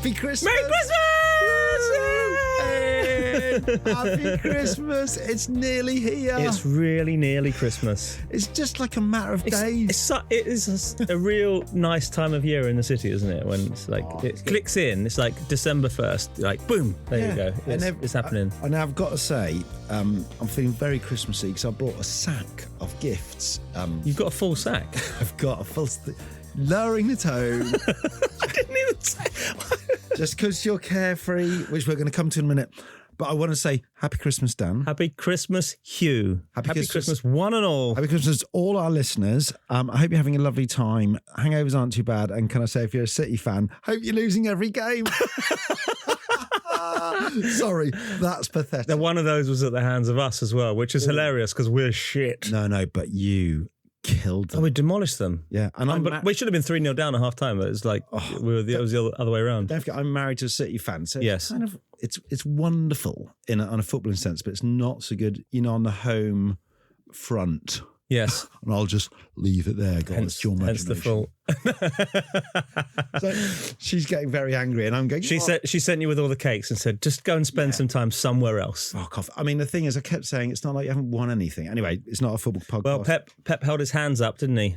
Happy Christmas! Merry Christmas! Happy Christmas! It's nearly here. It's really nearly Christmas. It's just like a matter of days. It is a real nice time of year in the city, isn't it? When it's like it clicks in. It's like December 1st. Like boom, there you go. It's happening. And I've got to say, I'm feeling very Christmassy because I brought a sack of gifts. You've got a full sack. I've got a full. Lowering the tone. I didn't even say. Just because you're carefree, which we're going to come to in a minute. But I want to say Happy Christmas, Dan. Happy Christmas, Hugh. Happy Christmas, one and all. Happy Christmas, all our listeners. I hope you're having a lovely time. Hangovers aren't too bad. And can I say, if you're a City fan, hope you're losing every game. Sorry, that's pathetic. Now, one of those was at the hands of us as well, which is hilarious because we're shit. No, but you killed them. Oh, we demolished them. Yeah, and but we should have been 3-0 down at half time. It was like it was the other way around. Don't forget, I'm married to a City fan, so yes, it's wonderful on a footballing sense, but it's not so good, on the home front. Yes, and I'll just leave it there. God, it's your imagination. Hence the full. So she's getting very angry, and I'm going. She sent you with all the cakes and said, "Just go and spend some time somewhere else." Fuck off. I mean, the thing is, I kept saying it's not like you haven't won anything. Anyway, it's not a football podcast. Well, Pep held his hands up, didn't he?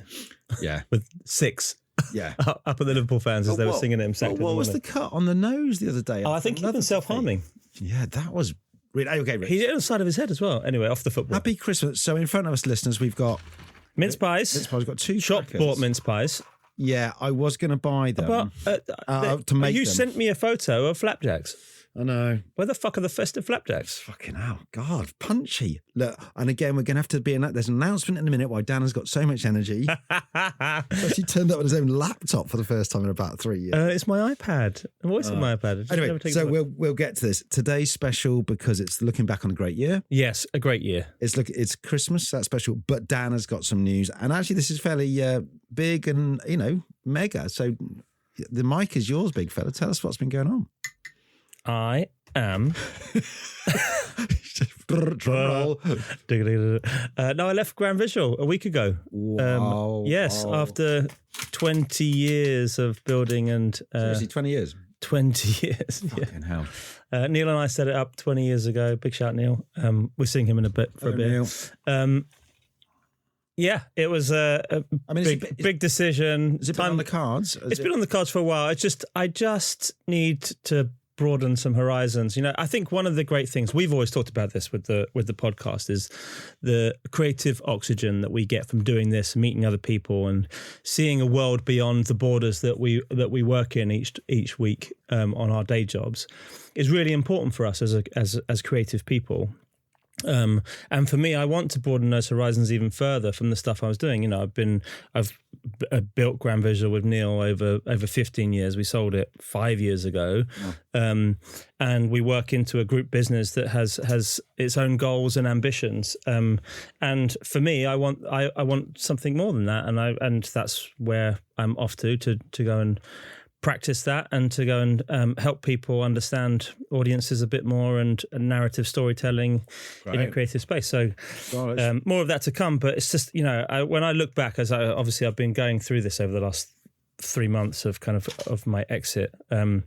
Yeah, with 6. Yeah, up at the Liverpool fans as they were singing him. What was the cut on the nose the other day? I think he'd been self-harming. Yeah, that was. Okay, he did it on the side of his head as well. Anyway, off the football. Happy Christmas. So in front of us, listeners, we've got mince pies. We've got 2 shop crackers. Bought mince pies. Yeah, I was going to buy them to make them. You sent me a photo of flapjacks. I know. Where the fuck are the festive flapjacks? Fucking hell. God, punchy. Look, and again, we're going to have to there's an announcement in a minute why Dan has got so much energy. He turned up on his own laptop for the first time in about 3 years. It's my iPad. I've always had my iPad. Anyway, so we'll get to this. Today's special because it's looking back on a great year. Yes, a great year. It's Christmas, that's special, but Dan has got some news. And actually, this is fairly big and, mega. So the mic is yours, big fella. Tell us what's been going on. I am. Drum roll. No, I left Grand Visual a week ago. Wow. Yes, after 20 years of building and. Seriously, 20 years? 20 years. Fucking hell. Neil and I set it up 20 years ago. Big shout, Neil. We're seeing him in a bit for a bit. Neil. Yeah, it was a big decision. Has it been on the cards? It's been on the cards for a while. I just need to broaden some horizons. I think one of the great things we've always talked about this with the podcast is the creative oxygen that we get from doing this, meeting other people, and seeing a world beyond the borders that we work in each week on our day jobs is really important for us as creative people. And for me, I want to broaden those horizons even further from the stuff I was doing. I've built Grand Visual with Neil over 15 years. We sold it 5 years ago. Oh. And we work into a group business that has its own goals and ambitions. And for me, I want something more than that. And that's where I'm off to go and practice that and to go and help people understand audiences a bit more and narrative storytelling in a creative space. So more of that to come. But it's just, when I look back, I've been going through this over the last 3 months of my exit, and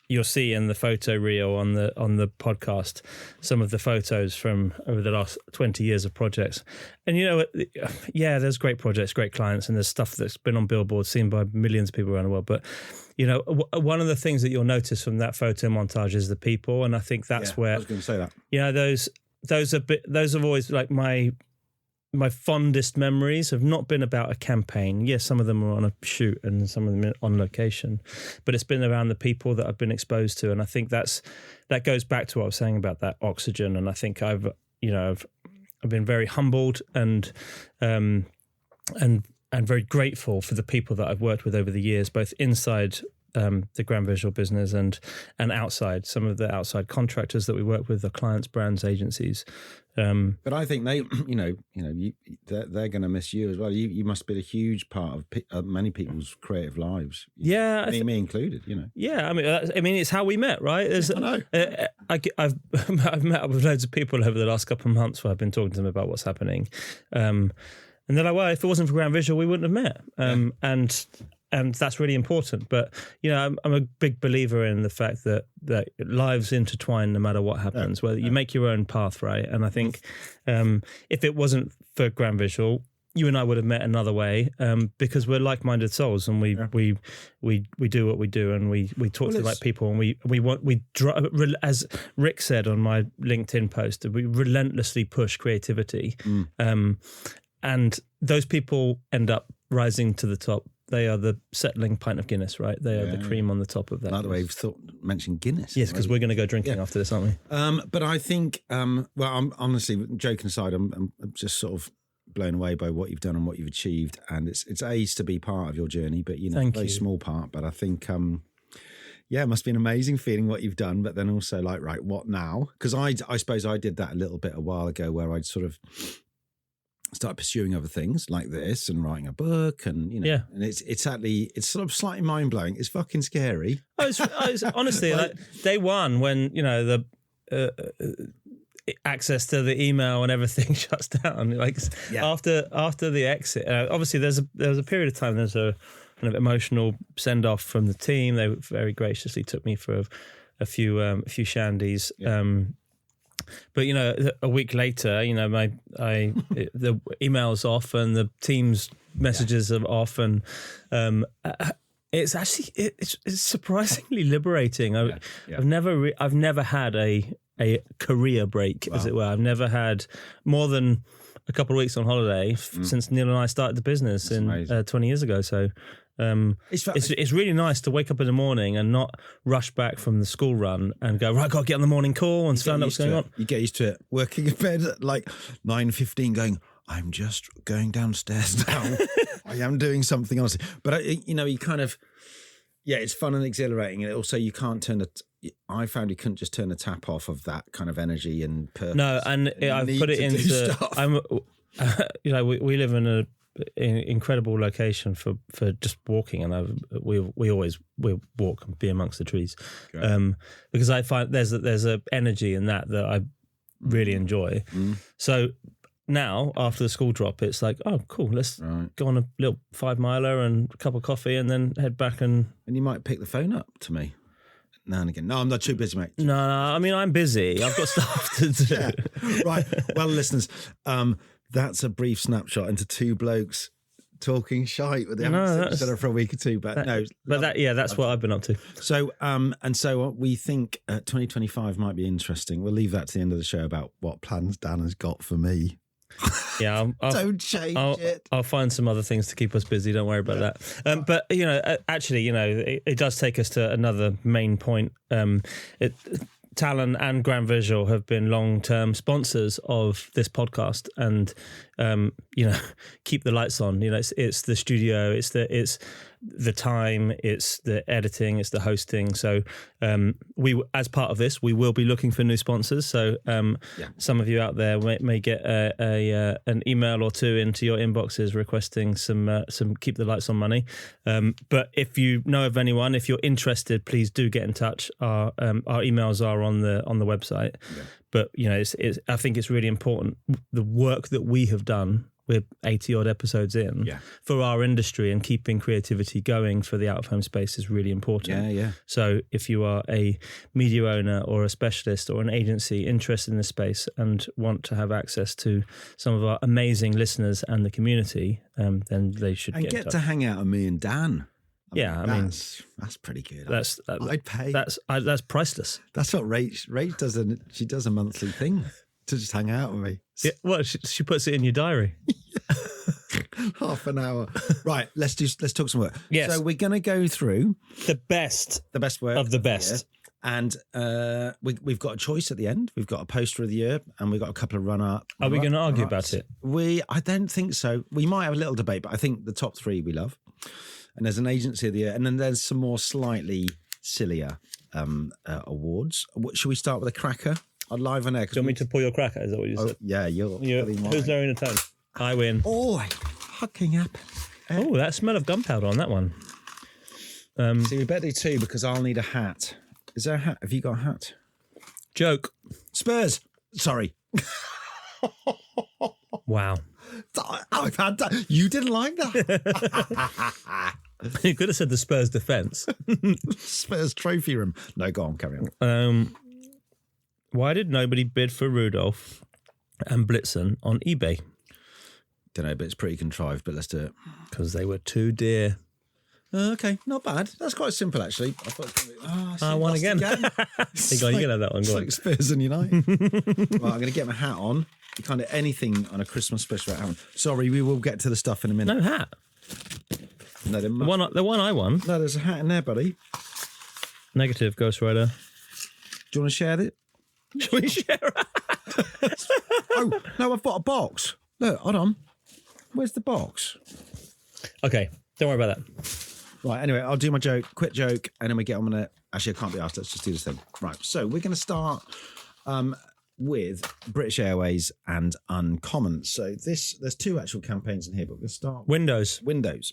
you'll see in the photo reel on the podcast some of the photos from over the last 20 years of projects. And there's great projects, great clients, and there's stuff that's been on Billboard, seen by millions of people around the world. But one of the things that you'll notice from that photo montage is the people, and I think that's where I was going to say that. Those are always like my fondest memories have not been about a campaign. Yes, some of them are on a shoot and some of them on location, but it's been around the people that I've been exposed to. And I think that goes back to what I was saying about that oxygen. And I think I've been very humbled and very grateful for the people that I've worked with over the years, both inside the Grand Visual business and outside. Some of the outside contractors that we work with, the clients, brands, agencies. But I think they, they're going to miss you as well. You must be a huge part of many people's creative lives. Yeah, me included. Yeah, I mean, it's how we met, right? I know. I've met up with loads of people over the last couple of months where I've been talking to them about what's happening, and they're like, "Well, if it wasn't for Grand Visual, we wouldn't have met." and that's really important. But I'm a big believer in the fact that lives intertwine no matter what happens. Whether you make your own path, right? And I think if it wasn't for Grand Visual, you and I would have met another way, because we're like-minded souls, and we do what we do, and we talk to the right people, and as Rick said on my LinkedIn post, we relentlessly push creativity, and those people end up rising to the top. They are the settling pint of Guinness, right? They are the cream on the top of that. By the way, you've mentioned Guinness. Yes, because we're going to go drinking after this, aren't we? But I think, I'm honestly, joking aside, I'm just sort of blown away by what you've done and what you've achieved, and it's ace to be part of your journey, but very small part. But I think it must be an amazing feeling what you've done, but then also like, right, what now? Because I suppose I did that a little bit a while ago, where I'd sort of start pursuing other things like this and writing a book, and and it's sort of slightly mind-blowing. It's fucking scary. Honestly, like day one, when the access to the email and everything shuts down, after the exit, obviously there was a period of time, there's a kind of emotional send off from the team. They very graciously took me for a few shandies, but a week later, the email's off and the team's messages are off, and it's actually it's surprisingly liberating. I've never had a career break, as it were. I've never had more than a couple of weeks on holiday since Neil and I started the business 20 years ago. So it's really nice to wake up in the morning and not rush back from the school run and go, right, got to get on the morning call and find out what's going on. You get used to it. Working in bed at like 9:15, going, I'm just going downstairs now. I am doing something else. But you kind of, it's fun and exhilarating. And also, you can't turn I found you couldn't just turn the tap off of that kind of energy and purpose. No, and I've put it into. We live in an incredible location for just walking, and we walk and be amongst the trees, because I find there's a energy in that I really enjoy. So now after the school drop, it's like, oh cool, let's go on a little 5 miler and a cup of coffee, and then head back and you might pick the phone up to me now and again. No, I'm not too busy, mate. No, I mean, I'm busy. I've got stuff to do. Yeah. Right. Well, listeners, that's a brief snapshot into two blokes talking shite with the instead of for a week or two. But that's what I've been up to. So, so we think 2025 might be interesting. We'll leave that to the end of the show about what plans Dan has got for me. Yeah, don't change it. I'll find some other things to keep us busy. Don't worry about that. But actually, it does take us to another main point. Talon and Grand Visual have been long-term sponsors of this podcast, and keep the lights on. It's the studio, it's the time, it's the editing, it's the hosting. So we, as part of this, we will be looking for new sponsors. So some of you out there may get an email or two into your inboxes requesting some keep the lights on money. But if you know of anyone, if you're interested, please do get in touch. Our emails are on the website. Yeah. But I think it's really important, the work that we have done. We're 80 odd episodes in for our industry, and keeping creativity going for the out of home space is really important. Yeah. So if you are a media owner or a specialist or an agency interested in this space and want to have access to some of our amazing listeners and the community, then they should get to hang out with me and Dan. I mean, that's pretty good. I'd pay. That's priceless. That's what Rach does. She does a monthly thing to just hang out with me. Yeah, well, she puts it in your diary. Half an hour. Right, let's talk some work. Yes. So we're going to go through the best work of the best. And we've got a choice at the end. We've got a poster of the year, and we've got a couple of run-up. Are we going to argue about it? I don't think so. We might have a little debate, but I think the top three we love. And there's an agency of the year, and then there's some more slightly sillier awards. Should we start with a cracker? I'd live on air. Do you want me to pour your cracker? Is that what you said? Yeah, you're who's lowering the tone? I win. Oh, fucking up. Oh, that smell of gunpowder on that one. See, we better do two because I'll need a hat. Is there a hat? Have you got a hat? Joke. Spurs. Sorry. Wow. I've had that. You didn't like that. You could have said the Spurs defence. Spurs trophy room. No, go on, carry on. Why did nobody bid for Rudolph and Blitzen on eBay? Don't know, but it's pretty contrived, but let's do it. Because they were too dear. Okay, not bad. That's quite simple, actually. I thought, I won again. You can have that one. It's like Spurs and United. Right, I'm going to get my hat on. You can't do anything on a Christmas special without having. Sorry, we will get to the stuff in a minute. No hat. No, the one I won. No, there's a hat in there, buddy. Negative, Ghost Rider. Do you want to share it? Shall we share it? Oh, no, I've got a box. Look, hold on. Where's the box? Okay, don't worry about that. Right, anyway, I'll do my joke, quick joke, and then we get on with it. Actually, I can't be asked. Let's just do this thing. Right, so we're going to start with British Airways and Uncommon. So there's two actual campaigns in here, but we're going to start with Windows.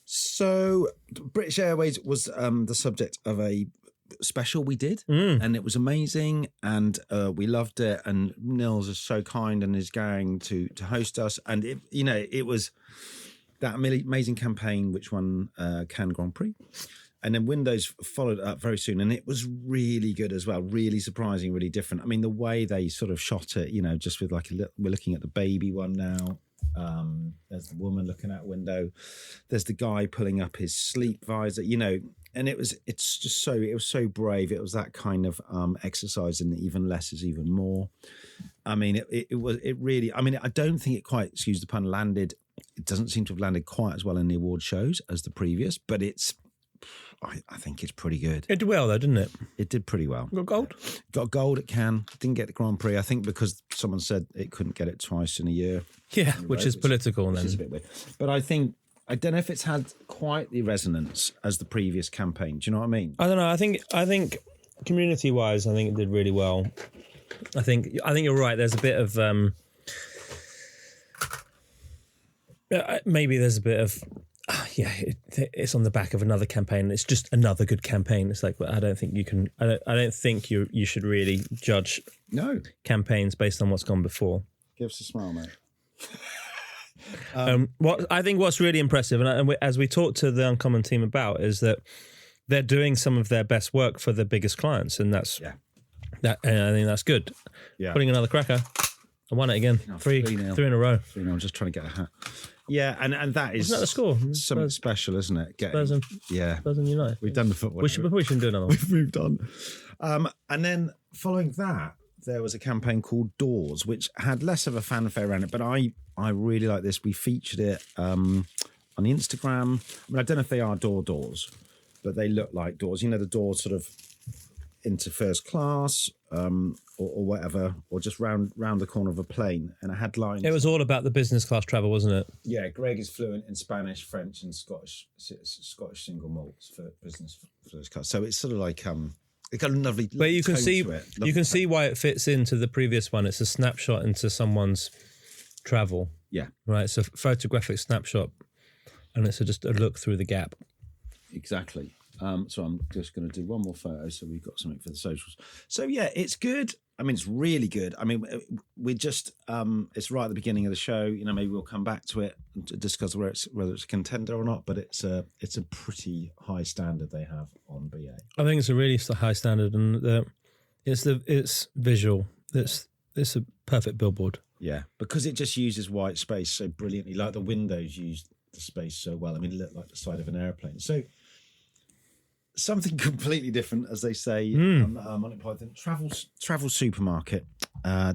So British Airways was the subject of a special we did, and it was amazing, and we loved it, and Nils is so kind and is going to host us, and it was that amazing campaign which won Cannes Grand Prix, and then Windows followed up very soon, and it was really good as well, really surprising, really different. I mean, the way they sort of shot it, just with like we're looking at the baby one now. There's the woman looking out a window. There's the guy pulling up his sleep visor, and it was so brave. It was that kind of exercise in even less is even more. I mean, it really, I mean, I don't think it quite, excuse the pun, landed. It doesn't seem to have landed quite as well in the award shows as the previous, but I think it's pretty good. It did well though, didn't it? It did pretty well. Got gold? Got gold at Cannes. Didn't get the Grand Prix, I think, because someone said it couldn't get it twice in a year. Yeah, which is political then. Which is a bit weird. But I don't know if it's had quite the resonance as the previous campaign. Do you know what I mean? I don't know. I think community-wise, I think it did really well. I think you're right. There's a bit of maybe there's a bit of it's on the back of another campaign. It's just another good campaign. It's like, I don't think you can. I don't think you should really judge campaigns based on what's gone before. Give us a smile, mate. What's really impressive, and as we talked to the Uncommon team about, is that they're doing some of their best work for the biggest clients, and that's that. And I think that's good. Yeah. Putting another cracker. I won it again. 3 in a row. 3-0. I'm just trying to get a hat. Yeah, and that is Isn't that the score? Something special, isn't it? Spurs and United. We've done the football. We shouldn't do another one. We've moved on. And then following that, there was a campaign called Doors, which had less of a fanfare around it, but I really like this. We featured it on the Instagram. I mean, I don't know if they are doors, but they look like doors. The doors sort of into first class or whatever, or just round the corner of a plane. And it had lines. It was all about the business class travel, wasn't it? Yeah, Greg is fluent in Spanish, French, and Scottish single malts for business first class. So it's sort of like it got a lovely. But you can see why it fits into the previous one. It's a snapshot into someone's travel. Yeah, right. It's a photographic snapshot, and it's just a look through the gap. Exactly. So I'm just going to do one more photo so we've got something for the socials. So yeah, it's good. I mean, it's really good. I mean, we just it's right at the beginning of the show. Maybe we'll come back to it and discuss whether it's a contender or not. But it's a pretty high standard they have on BA. I think it's a really high standard, and it's visual. It's a perfect billboard. Yeah, because it just uses white space so brilliantly. Like the windows use the space so well. I mean, it looked like the side of an airplane. So. Something completely different, as they say on Monty Python. Travel supermarket.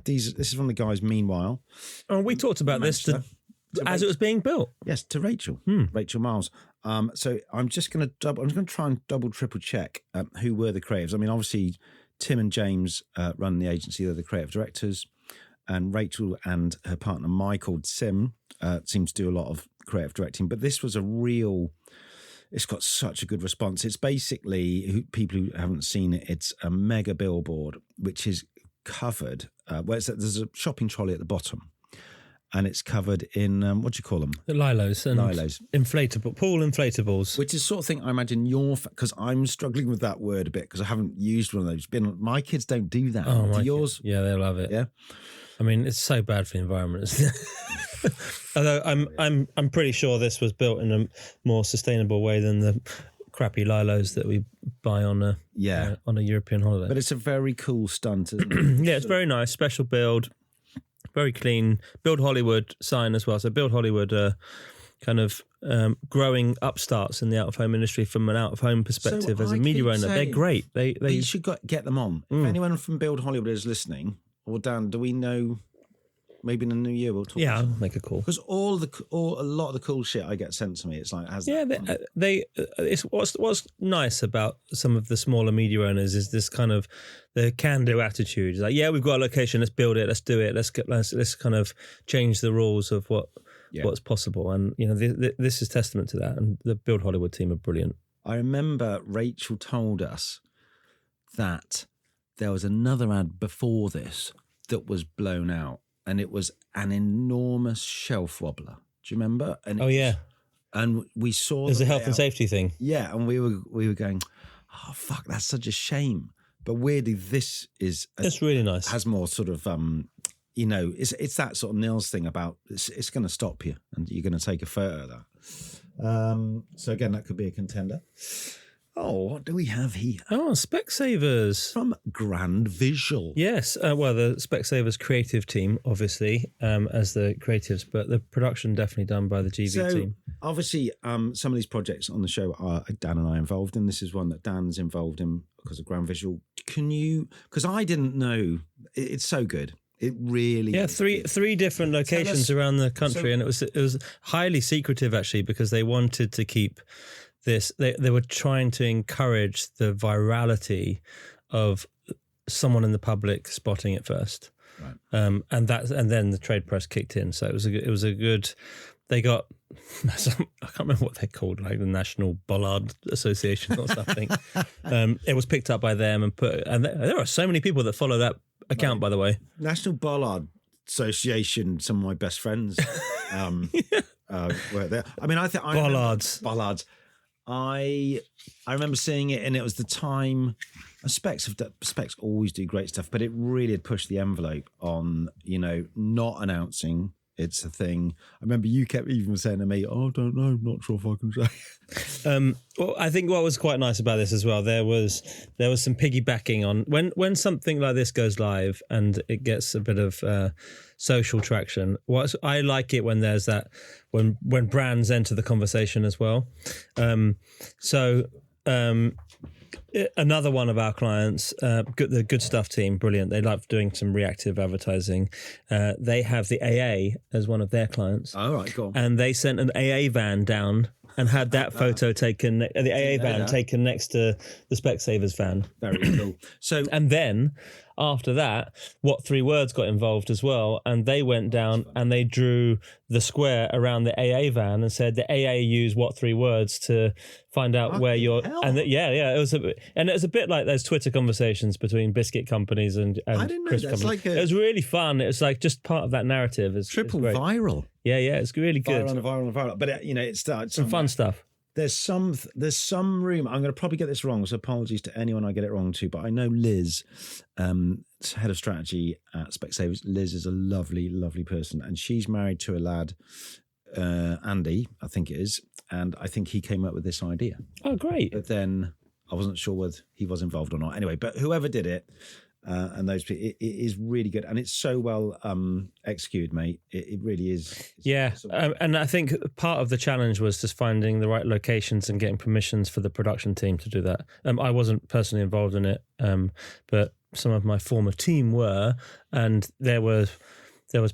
This is from the guys. Meanwhile, we talked about this as it was being built. Yes, to Rachel, Rachel Miles. So I'm just going to try and triple check who were the creatives. I mean, obviously Tim and James run the agency; they're the creative directors, and Rachel and her partner Michael Sim seem to do a lot of creative directing. But this was a real. It's got such a good response. It's basically, people who haven't seen it, it's a mega billboard, which is covered, there's a shopping trolley at the bottom, and it's covered in, what do you call them? The lilos. And lilos. Pool inflatables. Which is the sort of thing I imagine because I'm struggling with that word a bit, because I haven't used one of those. My kids don't do that. Oh, do yours? Yeah, they love it. Yeah. I mean, it's so bad for the environment, isn't it? Although I'm pretty sure this was built in a more sustainable way than the crappy Lilos that we buy on a European holiday. But it's a very cool stunt, isn't it? Yeah, it's very nice. Special build, very clean. Build Hollywood sign as well. So Build Hollywood kind of growing upstarts in the out-of-home industry from an out-of-home perspective as a media owner. They're great. They should get them on. If anyone from Build Hollywood is listening, or Dan, do we know? Maybe in the new year we'll talk. Yeah, I'll make a call. Because a lot of the cool shit I get sent to me, it's like it's what's nice about some of the smaller media owners is this kind of the can-do attitude. It's like, yeah, we've got a location, let's build it, let's do it, let's kind of change the rules of what's possible. And this is testament to that. And the Build Hollywood team are brilliant. I remember Rachel told us that there was another ad before this that was blown out. And it was an enormous shelf wobbler. Do you remember? And and we saw there's a health and safety thing. Yeah, and we were going, oh fuck, that's such a shame. But weirdly, it's really nice. Has more sort of it's that sort of Nils thing about it's going to stop you, and you're going to take a photo of that. So again, that could be a contender. Oh, what do we have here? Oh, Specsavers. From Grand Visual. Yes. The Specsavers creative team, obviously, as the creatives, but the production definitely done by the GV team. Obviously, some of these projects on the show are Dan and I involved in. This is one that Dan's involved in because of Grand Visual. Can you, because I didn't know, it's so good. It really is. Three different locations around the country, and it was highly secretive, actually, because they wanted to keep this, they were trying to encourage the virality of someone in the public spotting it first, right. And then the trade press kicked in. So it was a good. They got I can't remember what they're called, like the National Bollard Association or something. It was picked up by them and there are so many people that follow that account, by the way. National Bollard Association. Some of my best friends were there. I mean, Bollards. I remember seeing it, and it was the time. Specs always do great stuff, but it really had pushed the envelope on, not announcing it's a thing. I remember you kept even saying to me, "Oh, I don't know, not sure if I can say." Well, I think what was quite nice about this as well, there was some piggybacking on when something like this goes live and it gets a bit of social traction. I like it when there's that when brands enter the conversation as well. Another one of our clients, the Good Stuff team, brilliant. They love doing some reactive advertising. They have the AA as one of their clients. All right, cool. And they sent an AA van down and had that photo taken, the AA van taken next to the Specsavers van. Very cool. And then after that, What Three Words got involved as well, and they went down and they drew the square around the AA van and said the AA use What Three Words to find out where you're. And it was a bit like those Twitter conversations between biscuit companies and I didn't know crisp companies. It was really fun. It was like just part of that narrative. Triple viral. Yeah, it's really good. Viral. But it starts some fun stuff. There's some room. I'm going to probably get this wrong, so apologies to anyone I get it wrong to. But I know Liz, head of strategy at Specsavers. Liz is a lovely, lovely person, and she's married to a lad, Andy, I think it is, and I think he came up with this idea. Oh, great! But then I wasn't sure whether he was involved or not. Anyway, but whoever did it. And those people, it is really good, and it's so well executed, mate. It really is. And I think part of the challenge was just finding the right locations and getting permissions for the production team to do that. I wasn't personally involved in it, but some of my former team were, and there was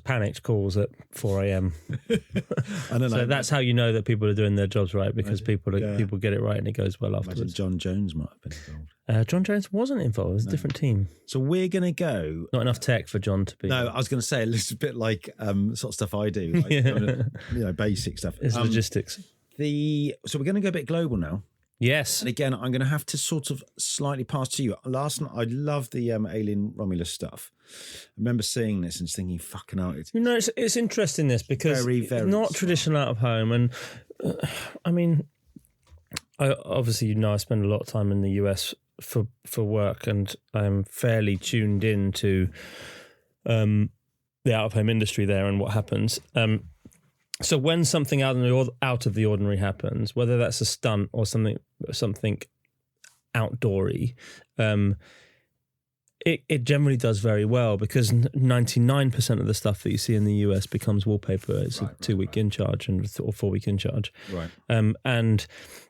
panicked calls at 4 a.m. I don't know. So that's how you know that people are doing their jobs right, because people get it right and it goes well afterwards. Imagine Jon Jones might have been involved. Jon Jones wasn't involved. It was a different team. So we're going to go... Not enough tech for John to be... No, I was going to say a little bit like sort of stuff I do. Like, basic stuff. It's logistics. So we're going to go a bit global now. Yes. And again, I'm going to have to sort of slightly pass to you. Last night, I loved the Alien Romulus stuff. I remember seeing this and just thinking, fucking hell. It's interesting, this, because very, it's not traditional out of home. And I mean, obviously, I spend a lot of time in the US for work, and I'm fairly tuned in to the out of home industry there and what happens. So when something out of the ordinary happens, whether that's a stunt or something outdoory, it generally does very well, because 99% of the stuff that you see in the US becomes wallpaper. It's a 2-week in charge or 4-week in charge. Right. And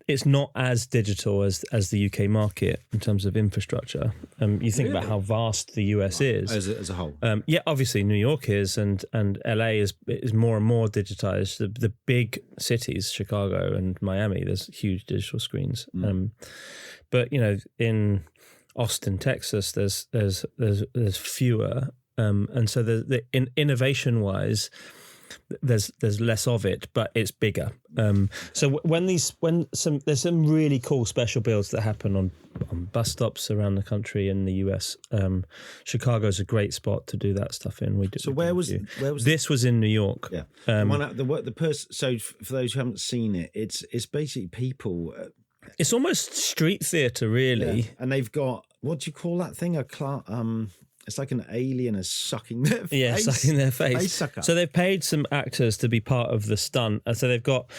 it's not as digital as the UK market in terms of infrastructure. You think about how vast the US is as a whole. Yeah, obviously New York is, and LA is more and more digitized. The big cities, Chicago and Miami, there's huge digital screens. But in Austin, Texas, there's fewer, and so in innovation wise, there's less of it, but it's bigger. So there's some really cool special builds that happen on bus stops around the country in the US. Chicago's a great spot to do that stuff in. Where was this? Was in New York. Yeah. So for those who haven't seen it, it's basically people. It's almost street theatre, really. Yeah. And they've got, what do you call that thing? It's like an alien is sucking their face. Yeah, sucking their face. Face sucker. So they've paid some actors to be part of the stunt. And so they've got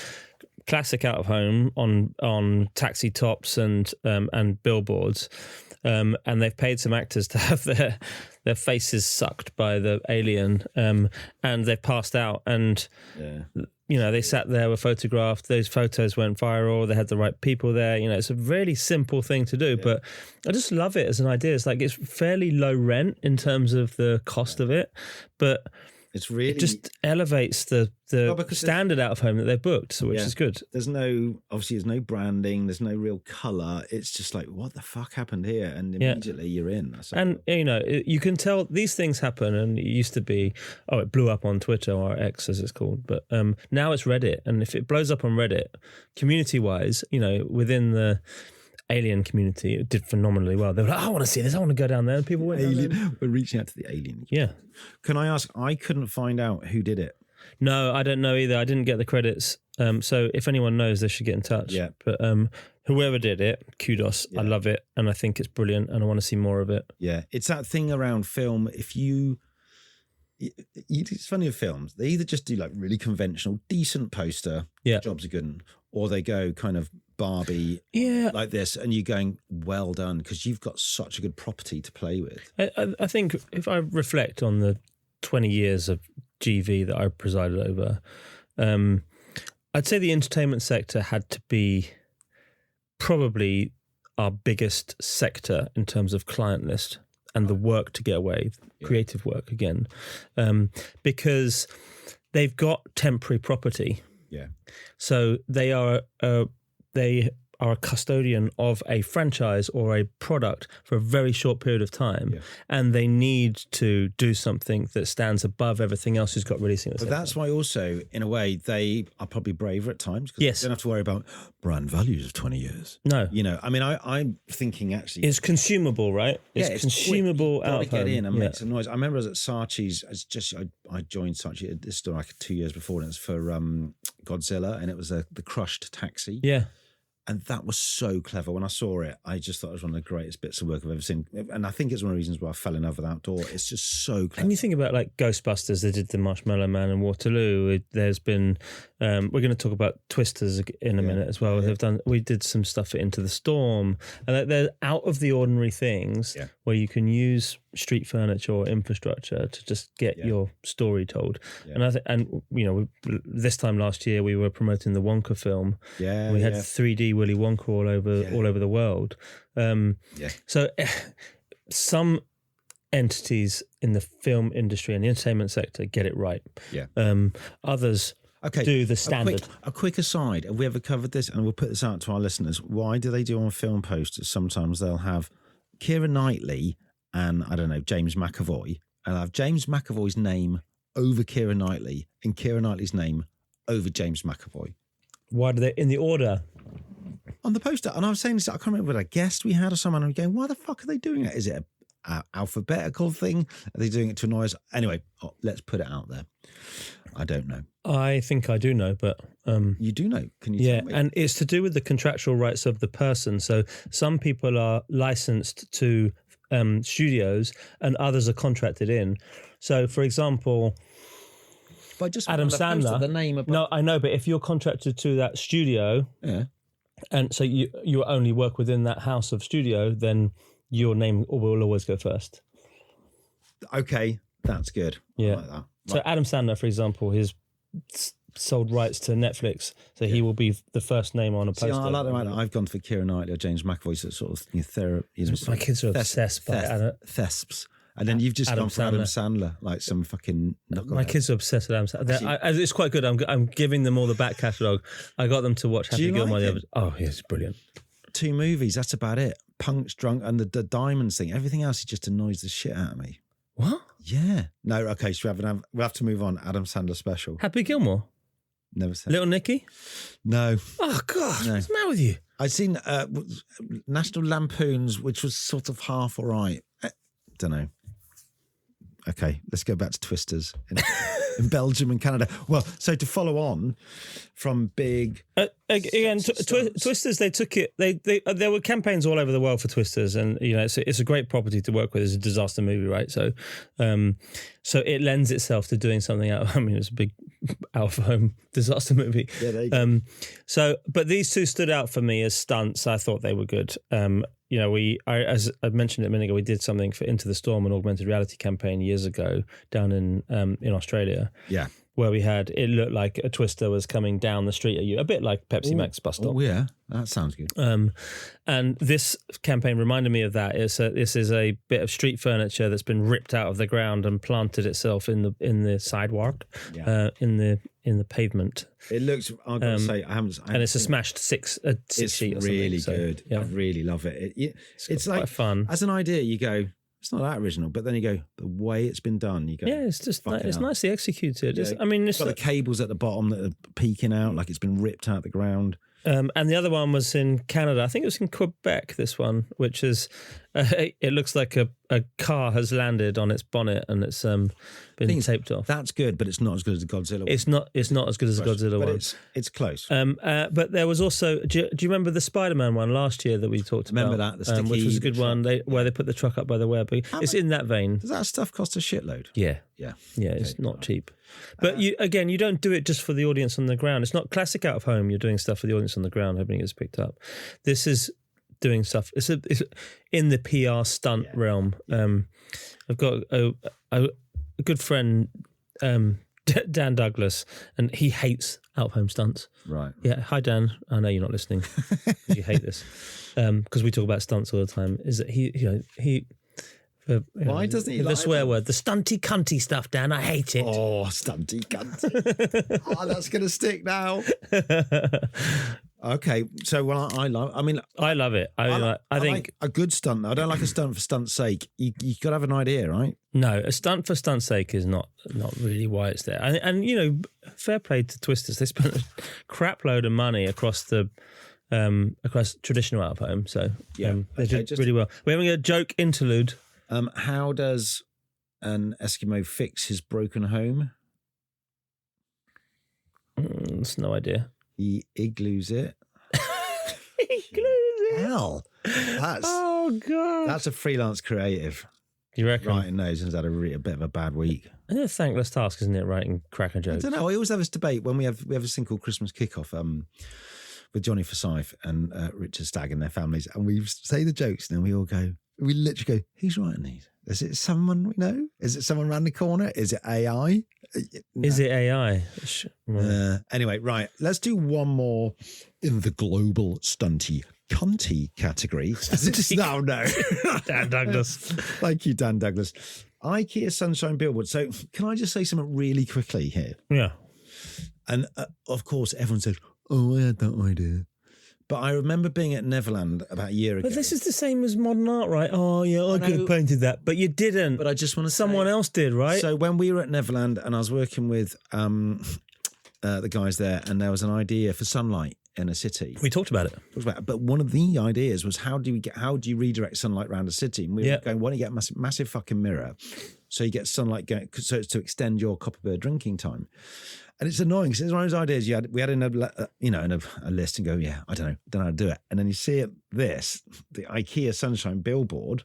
classic Out of Home on taxi tops and billboards. And they've paid some actors to have their faces sucked by the alien. And they've passed out. And they sat there, were photographed. Those photos went viral. They had the right people there. It's a really simple thing to do, but I just love it as an idea. It's like, it's fairly low rent in terms of the cost of it, but it just elevates the standard Out of Home that they've booked, which is good. There's no branding. There's no real colour. It's just like, what the fuck happened here? And immediately you're in. And you can tell these things happen. And it used to be, it blew up on Twitter, or X as it's called. But now it's Reddit. And if it blows up on Reddit, community-wise, within the alien community, it did phenomenally well. They were like, I want to see this. I want to go down there. And people went down there. We're reaching out to the alien. Yeah. Can I ask? I couldn't find out who did it. No, I don't know either. I didn't get the credits. So if anyone knows, they should get in touch. Yeah. But whoever did it, kudos. Yeah. I love it, and I think it's brilliant, and I want to see more of it. Yeah, it's that thing around film. If it's funny with films, they either just do like really conventional, decent poster, jobs are good, or they go kind of Barbie like this, and you're going, well done, because you've got such a good property to play with. I think if I reflect on the 20 years of GV that I presided over, I'd say the entertainment sector had to be probably our biggest sector in terms of client list and the work to get away, creative work again, because they've got temporary property. Yeah. So they are a custodian of a franchise or a product for a very short period of time, and they need to do something that stands above everything else who's got releasing it. But that's why also, in a way, they are probably braver at times, because they don't have to worry about brand values of 20 years. No. I mean, I'm thinking actually... It's consumable, right? It's consumable quick. Out You've got to get in and make some noise. I remember I was at Saatchi's, I joined Saatchi at this store like 2 years before, and it was for Godzilla, and it was the crushed taxi. Yeah. And that was so clever. When I saw it, I just thought it was one of the greatest bits of work I've ever seen. And I think it's one of the reasons why I fell in love with outdoor. It's just so clever. And you think about like Ghostbusters, they did the Marshmallow Man in Waterloo. There's been, we're going to talk about Twisters in a minute as well. We did some stuff at Into the Storm. And they're out of the ordinary things where you can use street furniture or infrastructure to just get your story told. Yeah. And this time last year we were promoting the Wonka film. Yeah, we had 3D Willy Wonka all over the world. So some entities in the film industry and the entertainment sector get it right. Yeah. Others do the standard. A quick aside: have we ever covered this? And we'll put this out to our listeners. Why do they do on film posters? Sometimes they'll have Keira Knightley and I don't know, James McAvoy, and I have James McAvoy's name over Keira Knightley and Keira Knightley's name over James McAvoy. Why do they in the order? On the poster. And I was saying this, I can't remember what a guest we had or someone, and I'm going, why the fuck are they doing it? Is it an alphabetical thing? Are they doing it to annoy us? Anyway, let's put it out there. I don't know. I think I do know, but... you do know. Can you tell me? And it's to do with the contractual rights of the person. So some people are licensed to studios and others are contracted in. So, for example... I just Adam want Sandler, the name above. No, I know, but if you're contracted to that studio, and so you only work within that house of studio, then your name will always go first. Okay, that's good. Yeah. I like that. Right. So Adam Sandler, for example, he's sold rights to Netflix, so he will be the first name on a poster. I like the fact that I've gone for Keira Knightley or James McAvoy, so sort of therapy. My kids are obsessed by thesps. And then you've just gone for Adam Sandler, like some fucking knucklehead. My kids are obsessed with Adam Sandler. It's quite good. I'm giving them all the back catalogue. I got them to watch Happy Gilmore the other day. Oh, yeah, it's brilliant. 2 movies, that's about it. Punk's Drunk and the Diamonds thing. Everything else, he just annoys the shit out of me. What? Yeah. No, okay, so we'll have to move on. Adam Sandler special. Happy Gilmore? Never said. Little Nicky? No. Oh, God. No. What's the matter with you? I'd seen National Lampoons, which was sort of half all right. Don't know. Okay, let's go back to Twisters in Belgium and Canada. Well, so to follow on from big again, Twisters, they took it. There were campaigns all over the world for Twisters, and it's a great property to work with. It's a disaster movie, right? So, so it lends itself to doing something out. I mean, it's a big out of home disaster movie. Yeah, there you go. So, but these two stood out for me as stunts. I thought they were good. As I mentioned it a minute ago, we did something for Into the Storm, an augmented reality campaign years ago down in Australia. Yeah. Where it looked like a twister was coming down the street at you, a bit like Pepsi Max bus stop. Oh yeah, that sounds good. And this campaign reminded me of that. This is a bit of street furniture that's been ripped out of the ground and planted itself in the sidewalk, in the pavement. It looks. I've got to say, I haven't. And it's a smashed six sheet. It's really good. So, yeah. I really love it. It's like quite fun. As an idea, you go, it's not that original, but then you go, the way it's been done, you go, yeah, it's just it's nicely executed. Yeah, it's got the cables at the bottom that are peeking out, like it's been ripped out of the ground. And the other one was in Canada. I think it was in Quebec, this one, which is, it looks like a car has landed on its bonnet and it's been taped off. That's good, but it's not as good as the Godzilla one. It's not as good as the Godzilla one. But it's close. But there was also, do you remember the Spider-Man one last year that we talked about? Remember that, the sticky, which was a good one, where they put the truck up by the web. It's in that vein. Does that stuff cost a shitload? Yeah. Yeah. Yeah, it's not cheap. But you don't do it just for the audience on the ground. It's not classic out of home. You're doing stuff for the audience on the ground, hoping it gets picked up. This is doing stuff. It's in the PR stunt realm. I've got a good friend, Dan Douglas, and he hates out of home stunts. Right. Yeah. Hi, Dan. I know you're not listening because you hate this because we talk about stunts all the time. Is that he why doesn't he the like swear word, the stunty cunty stuff, Dan? I hate it. Oh, stunty cunty. Oh, that's gonna stick now. Okay, so I love it. I think like a good stunt. I don't like a stunt for stunt's sake. You got to have an idea, right? No, a stunt for stunt's sake is not really why it's there. And fair play to Twisters. They spent a crap load of money across traditional out of home. So they did really well. We're having a joke interlude. How does an Eskimo fix his broken home? That's no idea. He igloos it. Hell, that's a freelance creative. You reckon? Writing those has had a bit of a bad week. It's a thankless task, isn't it? Writing cracker jokes. I don't know. I always have this debate when we have this thing called Christmas Kickoff with Johnny Forsyth and Richard Stagg and their families, and we say the jokes, and then we all go. We literally go, who's writing these? Is it someone we know? Is it someone around the corner? Is it AI? No. Is it AI? Anyway, right. Let's do one more in the global stunty cunty category. No. Dan Douglas. Thank you, Dan Douglas. IKEA Sunshine Billboard. So can I just say something really quickly here? Yeah. And of course, everyone says, oh, I had that idea. But I remember being at Neverland about a year ago. But this is the same as modern art, right? Oh, yeah, I could have painted that. But you didn't. But I just want to say... Someone else did, right? So when we were at Neverland and I was working with the guys there, and there was an idea for sunlight in a city. We talked about it. But one of the ideas was how do you redirect sunlight around a city? And we were going, why don't you get a massive fucking mirror so you get sunlight going, so it's to extend your Copperbird drinking time. And it's annoying because it's one of those ideas we had in a list and go, yeah, I don't know how to do it. And then you see the IKEA Sunshine Billboard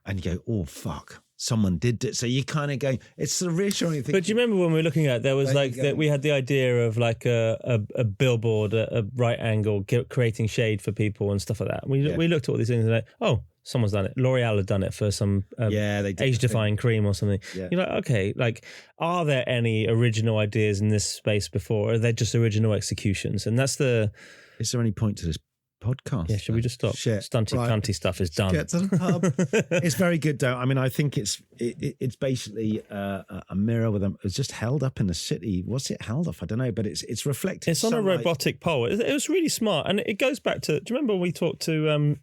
and you go, oh, fuck. someone did it. So you kind of go, it's sort of reassuring. But do you remember when we were looking at, there was like, that we had the idea of like a billboard at a right angle, creating shade for people and stuff like that. We looked at all these things and like, oh, someone's done it. L'Oreal had done it for some age-defying cream or something. Yeah. You're like, okay, like, are there any original ideas in this space before? Or are they just original executions? And that's the... Is there any point to this podcast? Yeah, should we just stop? Stunty cunty stuff is done. Get to the pub. It's very good though. I mean, I think it's basically a mirror with it's just held up in the city. What's it held off? I don't know, but it's reflecting. It's on a robotic pole. It was really smart, and it goes back to. Do you remember we talked to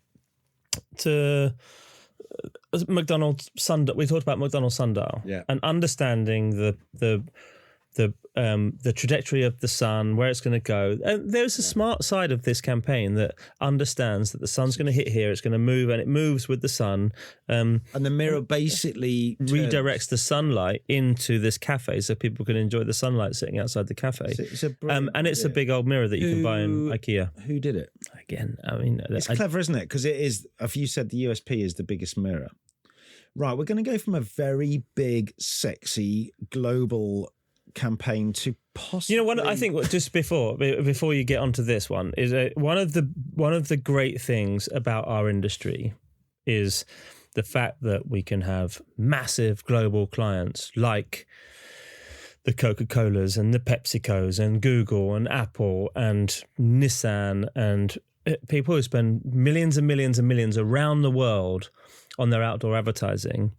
McDonald's Sundial? We talked about McDonald's Sundial, and understanding the trajectory of the sun, where it's going to go. And there's a smart side of this campaign that understands that the sun's going to hit here, it's going to move, and it moves with the sun. And the mirror basically redirects the sunlight into this cafe so people can enjoy the sunlight sitting outside the cafe. And it's a big old mirror that you can buy in IKEA. Who did it? Again, I mean... It's clever, isn't it? Because it is, if you said the USP is the biggest mirror. Right, we're going to go from a very big, sexy, global... campaign to possibly, I think just before you get onto this one is one of the great things about our industry is the fact that we can have massive global clients like the Coca-Colas and the PepsiCos and Google and Apple and Nissan and people who spend millions and millions and millions around the world on their outdoor advertising,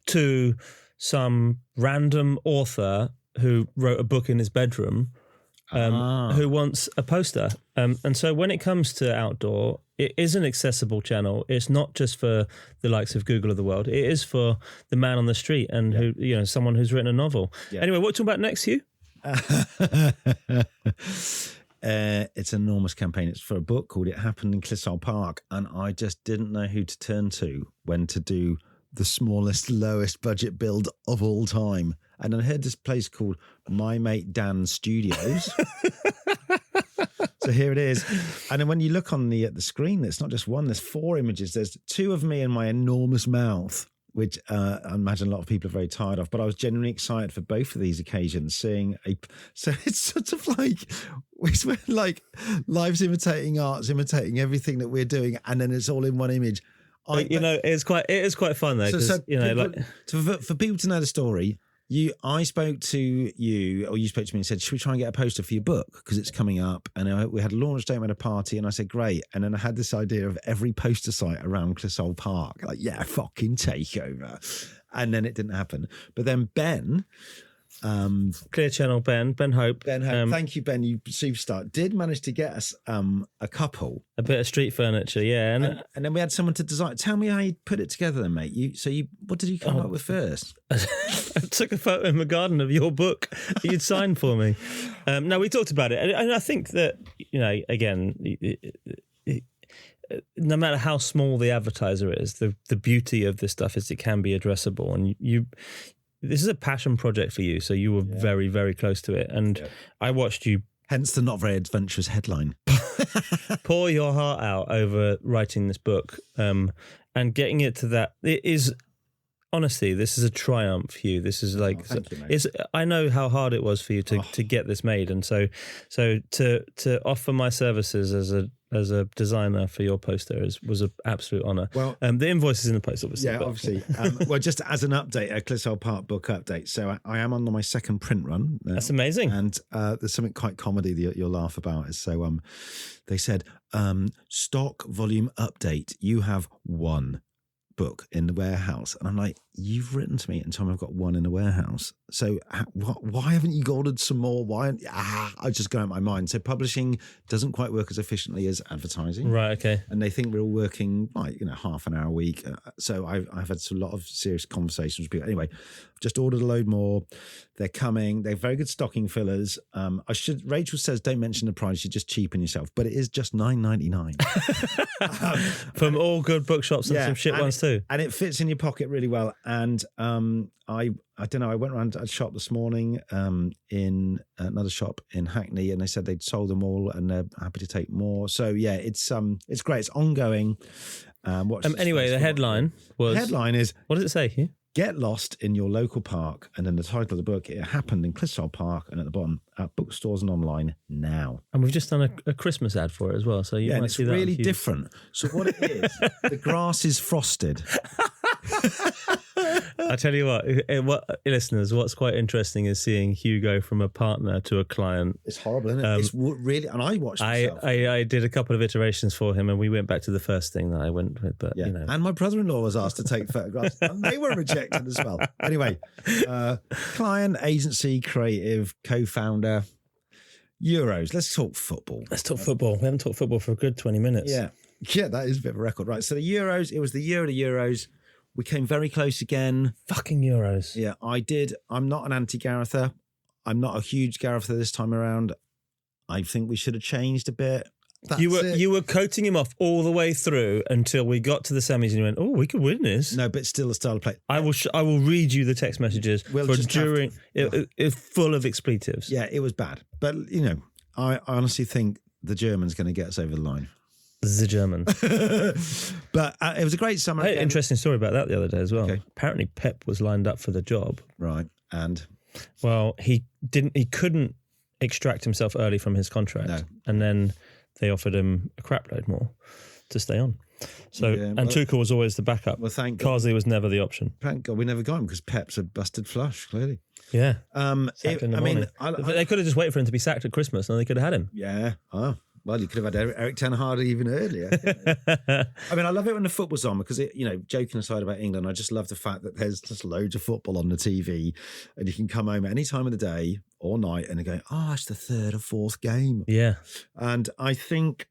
to some random author who wrote a book in his bedroom, who wants a poster. And so when it comes to outdoor, it is an accessible channel. It's not just for the likes of Google of the world. It is for the man on the street and who, someone who's written a novel. Yeah. Anyway, what are you talking about next, Hugh? It's an enormous campaign. It's for a book called It Happened in Clissold Park. And I just didn't know who to turn to when to do the smallest, lowest budget build of all time. And I heard this place called My Mate Dan Studios. So here it is. And then when you look on the screen, it's not just one, there's 4 images. There's 2 of me and my enormous mouth, which I imagine a lot of people are very tired of. But I was genuinely excited for both of these occasions, so it's sort of like lives imitating arts, imitating everything that we're doing. And then it's all in one image. It is quite fun though. For people to know the story, I spoke to you, or you spoke to me and said, should we try and get a poster for your book? Because it's coming up. And we had a launch day, we had a party, and I said, great. And then I had this idea of every poster site around Clissold Park. Like, fucking takeover. And then it didn't happen. But then Ben... Clear Channel Ben Hope. Thank you, Ben, you superstar. Did manage to get us a couple. A bit of street furniture, yeah. And then we had someone to design. Tell me how you put it together then, mate. What did you come up with first? I took a photo in my garden of your book that you'd signed for me. No, we talked about it. And I think that, again... no matter how small the advertiser is, the beauty of this stuff is it can be addressable. And this is a passion project for you, so you were very, very close to it. And I watched you... Hence the not very adventurous headline. Pour your heart out over writing this book and getting it to that. It is... Honestly, this is a triumph for you. This is like... I know how hard it was for you to get this made. And so to offer my services as a designer for your poster was an absolute honour. Well, the invoice is in the post, obviously. Yeah, obviously. Well, just as an update, a Clissold Park book update. So I am on my second print run now. That's amazing. And there's something quite comedy that you'll laugh about. So they said, stock volume update. You have 1 book in the warehouse. And I'm like, you've written to me and told me I've got 1 in the warehouse. So why haven't you ordered some more? I just go out my mind. So publishing doesn't quite work as efficiently as advertising. Right, okay. And they think we're all working half an hour a week. So I've had a lot of serious conversations with people. Anyway, I've just ordered a load more. They're coming. They're very good stocking fillers. Rachel says don't mention the price, you just cheapen yourself. But it is just $9.99. From all good bookshops and some shit ones too. And it fits in your pocket really well. And I don't know, I went around a shop this morning in another shop in Hackney, and they said they'd sold them all and they're happy to take more. So yeah, it's great. It's ongoing. Anyway, the headline was... The headline is... What does it say here? Get lost in your local park, and then the title of the book, it happened in Cliffside Park, and at the bottom, at bookstores and online now. And we've just done a Christmas ad for it as well, so you might it's see that. Really different. So what it is, the grass is frosted. I tell you what, listeners, what's quite interesting is seeing Hugh go from a partner to a client. It's horrible, isn't it? It's really, and I watched myself. I did a couple of iterations for him, and we went back to the first thing that I went with. But you know. And my brother-in-law was asked to take photographs, and they were rejected as well. Anyway, client, agency, creative, co-founder, Euros. Let's talk football. Let's talk football. We haven't talked football for a good 20 minutes. Yeah, that is a bit of a record, right? So the Euros. It was the year of the Euros. We came very close again. Fucking Euros. Yeah, I did. I'm not an anti-Garether. I'm not a huge Garether this time around. I think we should have changed a bit. You were coating him off all the way through until we got to the semis, and you went, "Oh, we could win this." No, but still a style of play. I will read you the text messages it's full of expletives. Yeah, it was bad, but I honestly think the German's going to get us over the line. The German. But it was a great summer. I had an interesting story about that the other day as well. Okay. Apparently Pep was lined up for the job. Right. And? Well, he couldn't extract himself early from his contract. No. And then they offered him a crap load more to stay on. So, Tuchel was always the backup. Well, thank God. Carsley was never the option. Thank God we never got him because Pep's a busted flush, clearly. Yeah. They could have just waited for him to be sacked at Christmas and they could have had him. Yeah. Oh. Well, you could have had Eric Ten Hag even earlier. I mean, I love it when the football's on because, joking aside about England, I just love the fact that there's just loads of football on the TV and you can come home at any time of the day or night and go, it's the third or fourth game. Yeah. And I think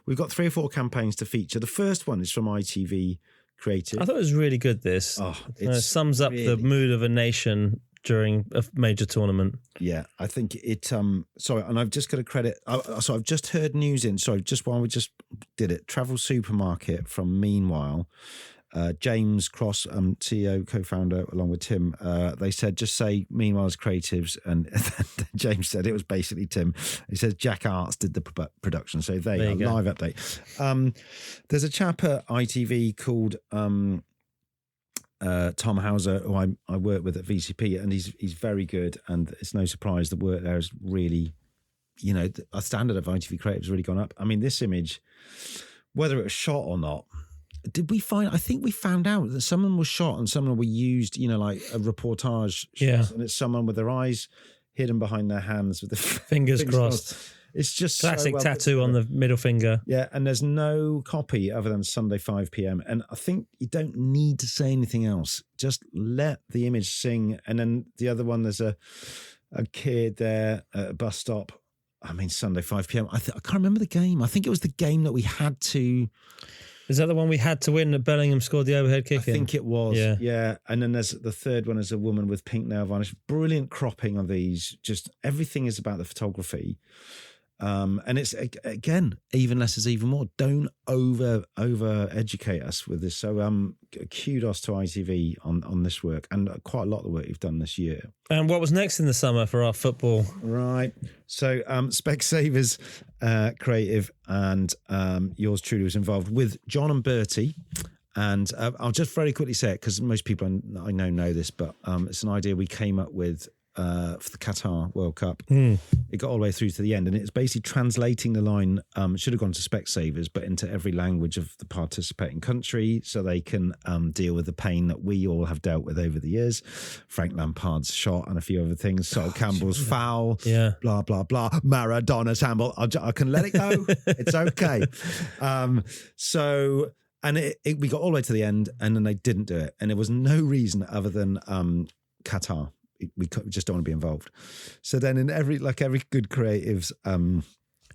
we've got 3 or 4 campaigns to feature. The first one is from ITV Creative. I thought it was really good, this. It sums up the mood of a nation during a major tournament. Yeah, I think it. Sorry, and I've just got to credit. So I've just heard news in. Sorry, just while we just did it, Travel Supermarket from Meanwhile, James Cross, CEO, co-founder, along with Tim. They said just say Meanwhile's creatives, and James said it was basically Tim. He says Jack Arts did the production. So there you go. Live update. There's a chap at ITV called. Tom Hauser, who I work with at VCP, and he's very good, and it's no surprise the work there is really, our standard of ITV Creative has really gone up. I mean, this image, whether it was shot or not, I think we found out that someone was shot and someone were used, like a reportage shot, and it's someone with their eyes hidden behind their hands with the fingers crossed. It's just classic tattoo on the middle finger. Yeah, and there's no copy other than Sunday 5 p.m. And I think you don't need to say anything else. Just let the image sing. And then the other one, there's a kid there at a bus stop. I mean, Sunday 5 p.m. I can't remember the game. I think it was the game that we had to. Is that the one we had to win that Bellingham scored the overhead kick in? I think it was. Yeah. And then there's the third one is a woman with pink nail varnish. Brilliant cropping of these. Just everything is about the photography. And it's, again, even less is even more. Don't over educate us with this. So kudos to ITV on this work, and quite a lot of the work you've done this year. And what was next in the summer for our football? Right. So Specsavers Creative and yours truly was involved with John and Bertie. And I'll just very quickly say it because most people I know this, but it's an idea we came up with for the Qatar World Cup. It got all the way through to the end, and it's basically translating the line, should have gone to Specsavers, but into every language of the participating country so they can deal with the pain that we all have dealt with over the years. Frank Lampard's shot and a few other things. Sol Campbell's foul. Yeah. Blah, blah, blah. Maradona's handball. I can let it go. It's okay. And we got all the way to the end, and then they didn't do it. And there was no reason other than Qatar. We just don't want to be involved. So then in every good creatives,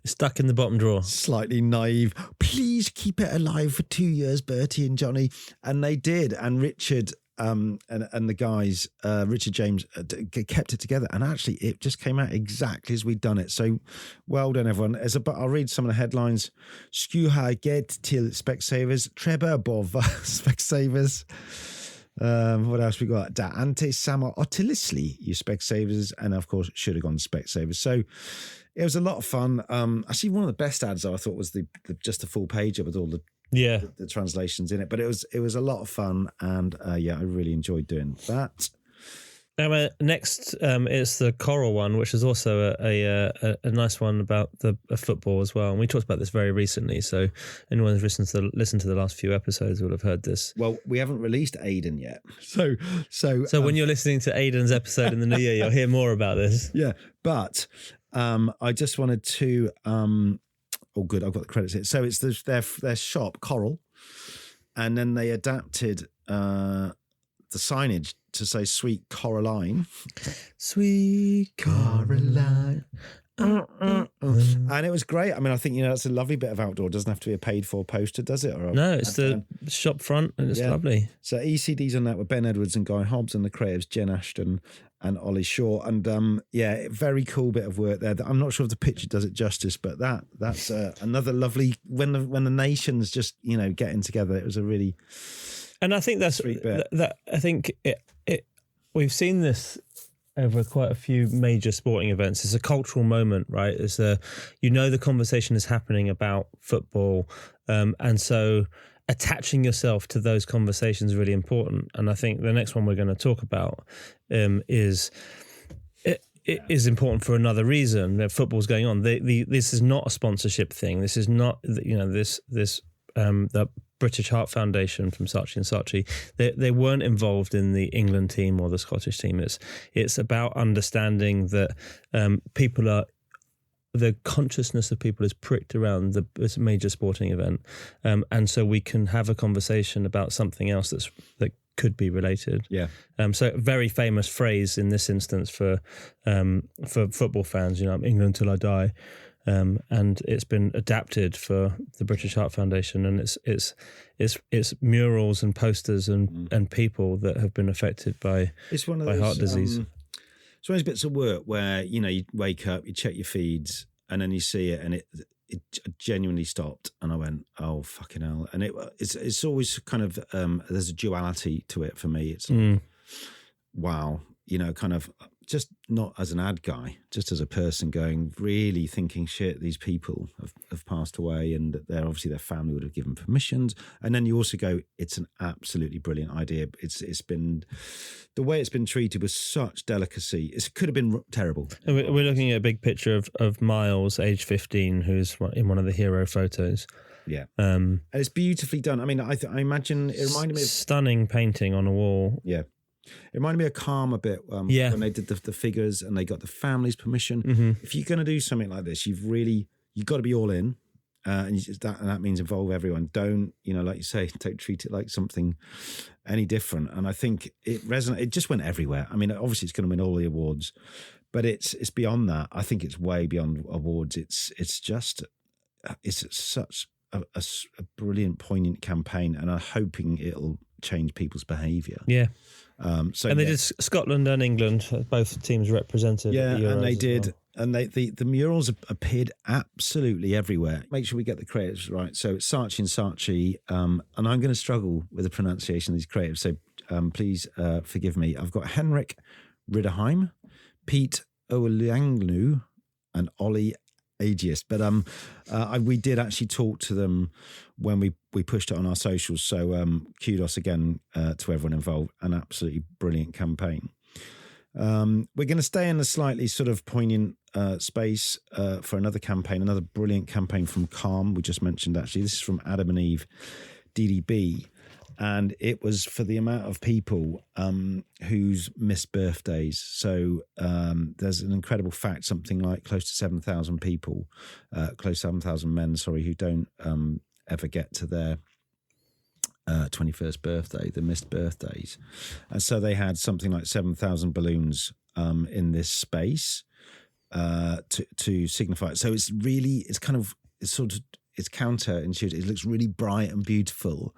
stuck in the bottom drawer, slightly naive, please keep it alive for 2 years, Bertie and Johnny. And they did. And Richard and the guys, Richard James, kept it together. And actually it just came out exactly as we'd done it. So well done, everyone. I'll read some of the headlines. Skuha get till Specsavers, Trevor Bov Specsavers. What else we got? Da Ante Samo Otilisli, you Specsavers, and of course should have gone to Specsavers. So it was a lot of fun. Actually, one of the best ads I thought was the just a full page with all the the translations in it. But it was a lot of fun, and I really enjoyed doing that. Next is the choral one, which is also a nice one about the football as well. And we talked about this very recently, so anyone who's listened to the last few episodes will have heard this. Well, we haven't released Aiden yet, so when you're listening to Aiden's episode in the new year, you'll hear more about this. Yeah, but I just wanted to. Oh, good, I've got the credits here. So it's their shop, Coral, and then they adapted the signage to say "Sweet Coraline." Sweet Coraline. And it was great. I mean, I think, that's a lovely bit of outdoor. It doesn't have to be a paid-for poster, does it? No, it's the shop front, and it's lovely. So ECDs on that were Ben Edwards and Guy Hobbs, and the creatives Jen Ashton and Ollie Shaw. And very cool bit of work there. I'm not sure if the picture does it justice, but that's another lovely when the nations just getting together. It was a really and I think that's that. I think it we've seen this over quite a few major sporting events. It's a cultural moment, right? It's the conversation is happening about football, and so attaching yourself to those conversations is really important. And I think the next one we're going to talk about is important for another reason. That football's going on. This is not a sponsorship thing. This is not the British Heart Foundation from Saatchi and Saatchi. They weren't involved in the England team or the Scottish team. It's about understanding that the consciousness of people is pricked around this major sporting event, and so we can have a conversation about something else that could be related. Yeah. So a very famous phrase in this instance for football fans. I'm England till I die. And it's been adapted for the British Heart Foundation, and it's murals and posters and people that have been affected by heart disease. It's one of those bits of work where you wake up, you check your feeds, and then you see it, and it genuinely stopped, and I went, oh fucking hell! And it's always kind of there's a duality to it for me. It's wow, kind of. Just not as an ad guy, just as a person going, really thinking, shit, these people have passed away, and obviously their family would have given permissions. And then you also go, it's an absolutely brilliant idea. It's been, the way it's been treated with such delicacy. It could have been terrible. And we're looking at a big picture of Miles, age 15, who's in one of the hero photos. Yeah. And it's beautifully done. I mean, I imagine it reminded me of stunning painting on a wall. Yeah. It reminded me of Calm a bit when they did the figures and they got the family's permission. Mm-hmm. If you're going to do something like this, you've got to be all in, and that means involve everyone. Don't, like you say, don't treat it like something any different. And I think it resonated. It just went everywhere. I mean, obviously it's going to win all the awards, but it's beyond that. I think it's way beyond awards. It's such a brilliant, poignant campaign, and I'm hoping it'll change people's behaviour. Yeah. They did Scotland and England, both teams represented. Yeah, at the Euros and they did. well. And the murals appeared absolutely everywhere. Make sure we get the creatives right. So it's Saatchi and Saatchi, and I'm going to struggle with the pronunciation of these creatives, so please forgive me. I've got Henrik Ridderheim, Pete Olyanglu, and Ollie Agius. But we did actually talk to them when we pushed it on our socials. So kudos again to everyone involved. An absolutely brilliant campaign. We're going to stay in a slightly sort of poignant space for another campaign, another brilliant campaign from Calm. We just mentioned actually. This is from Adam and Eve DDB. And it was for the amount of people who's missed birthdays. So there's an incredible fact, something like close to 7,000 people, close to 7,000 men, who don't ever get to their 21st birthday, the missed birthdays. And so they had something like 7,000 balloons in this space to signify it. So it's counterintuitive. It looks really bright and beautiful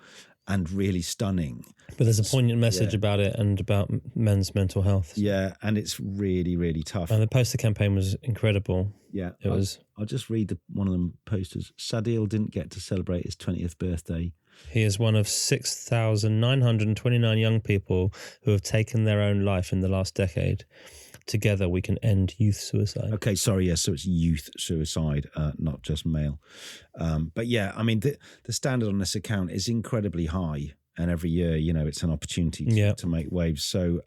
and really stunning. But there's a poignant message about it and about men's mental health. Yeah, and it's really, really tough. And the poster campaign was incredible. Yeah. I'll just read one of them posters. Sadil didn't get to celebrate his 20th birthday. He is one of 6,929 young people who have taken their own life in the last decade. together we can end youth suicide. Okay, sorry, yes. So it's youth suicide, not just male. But yeah, I mean, the standard on this account is incredibly high. And every year, it's an opportunity to make waves. So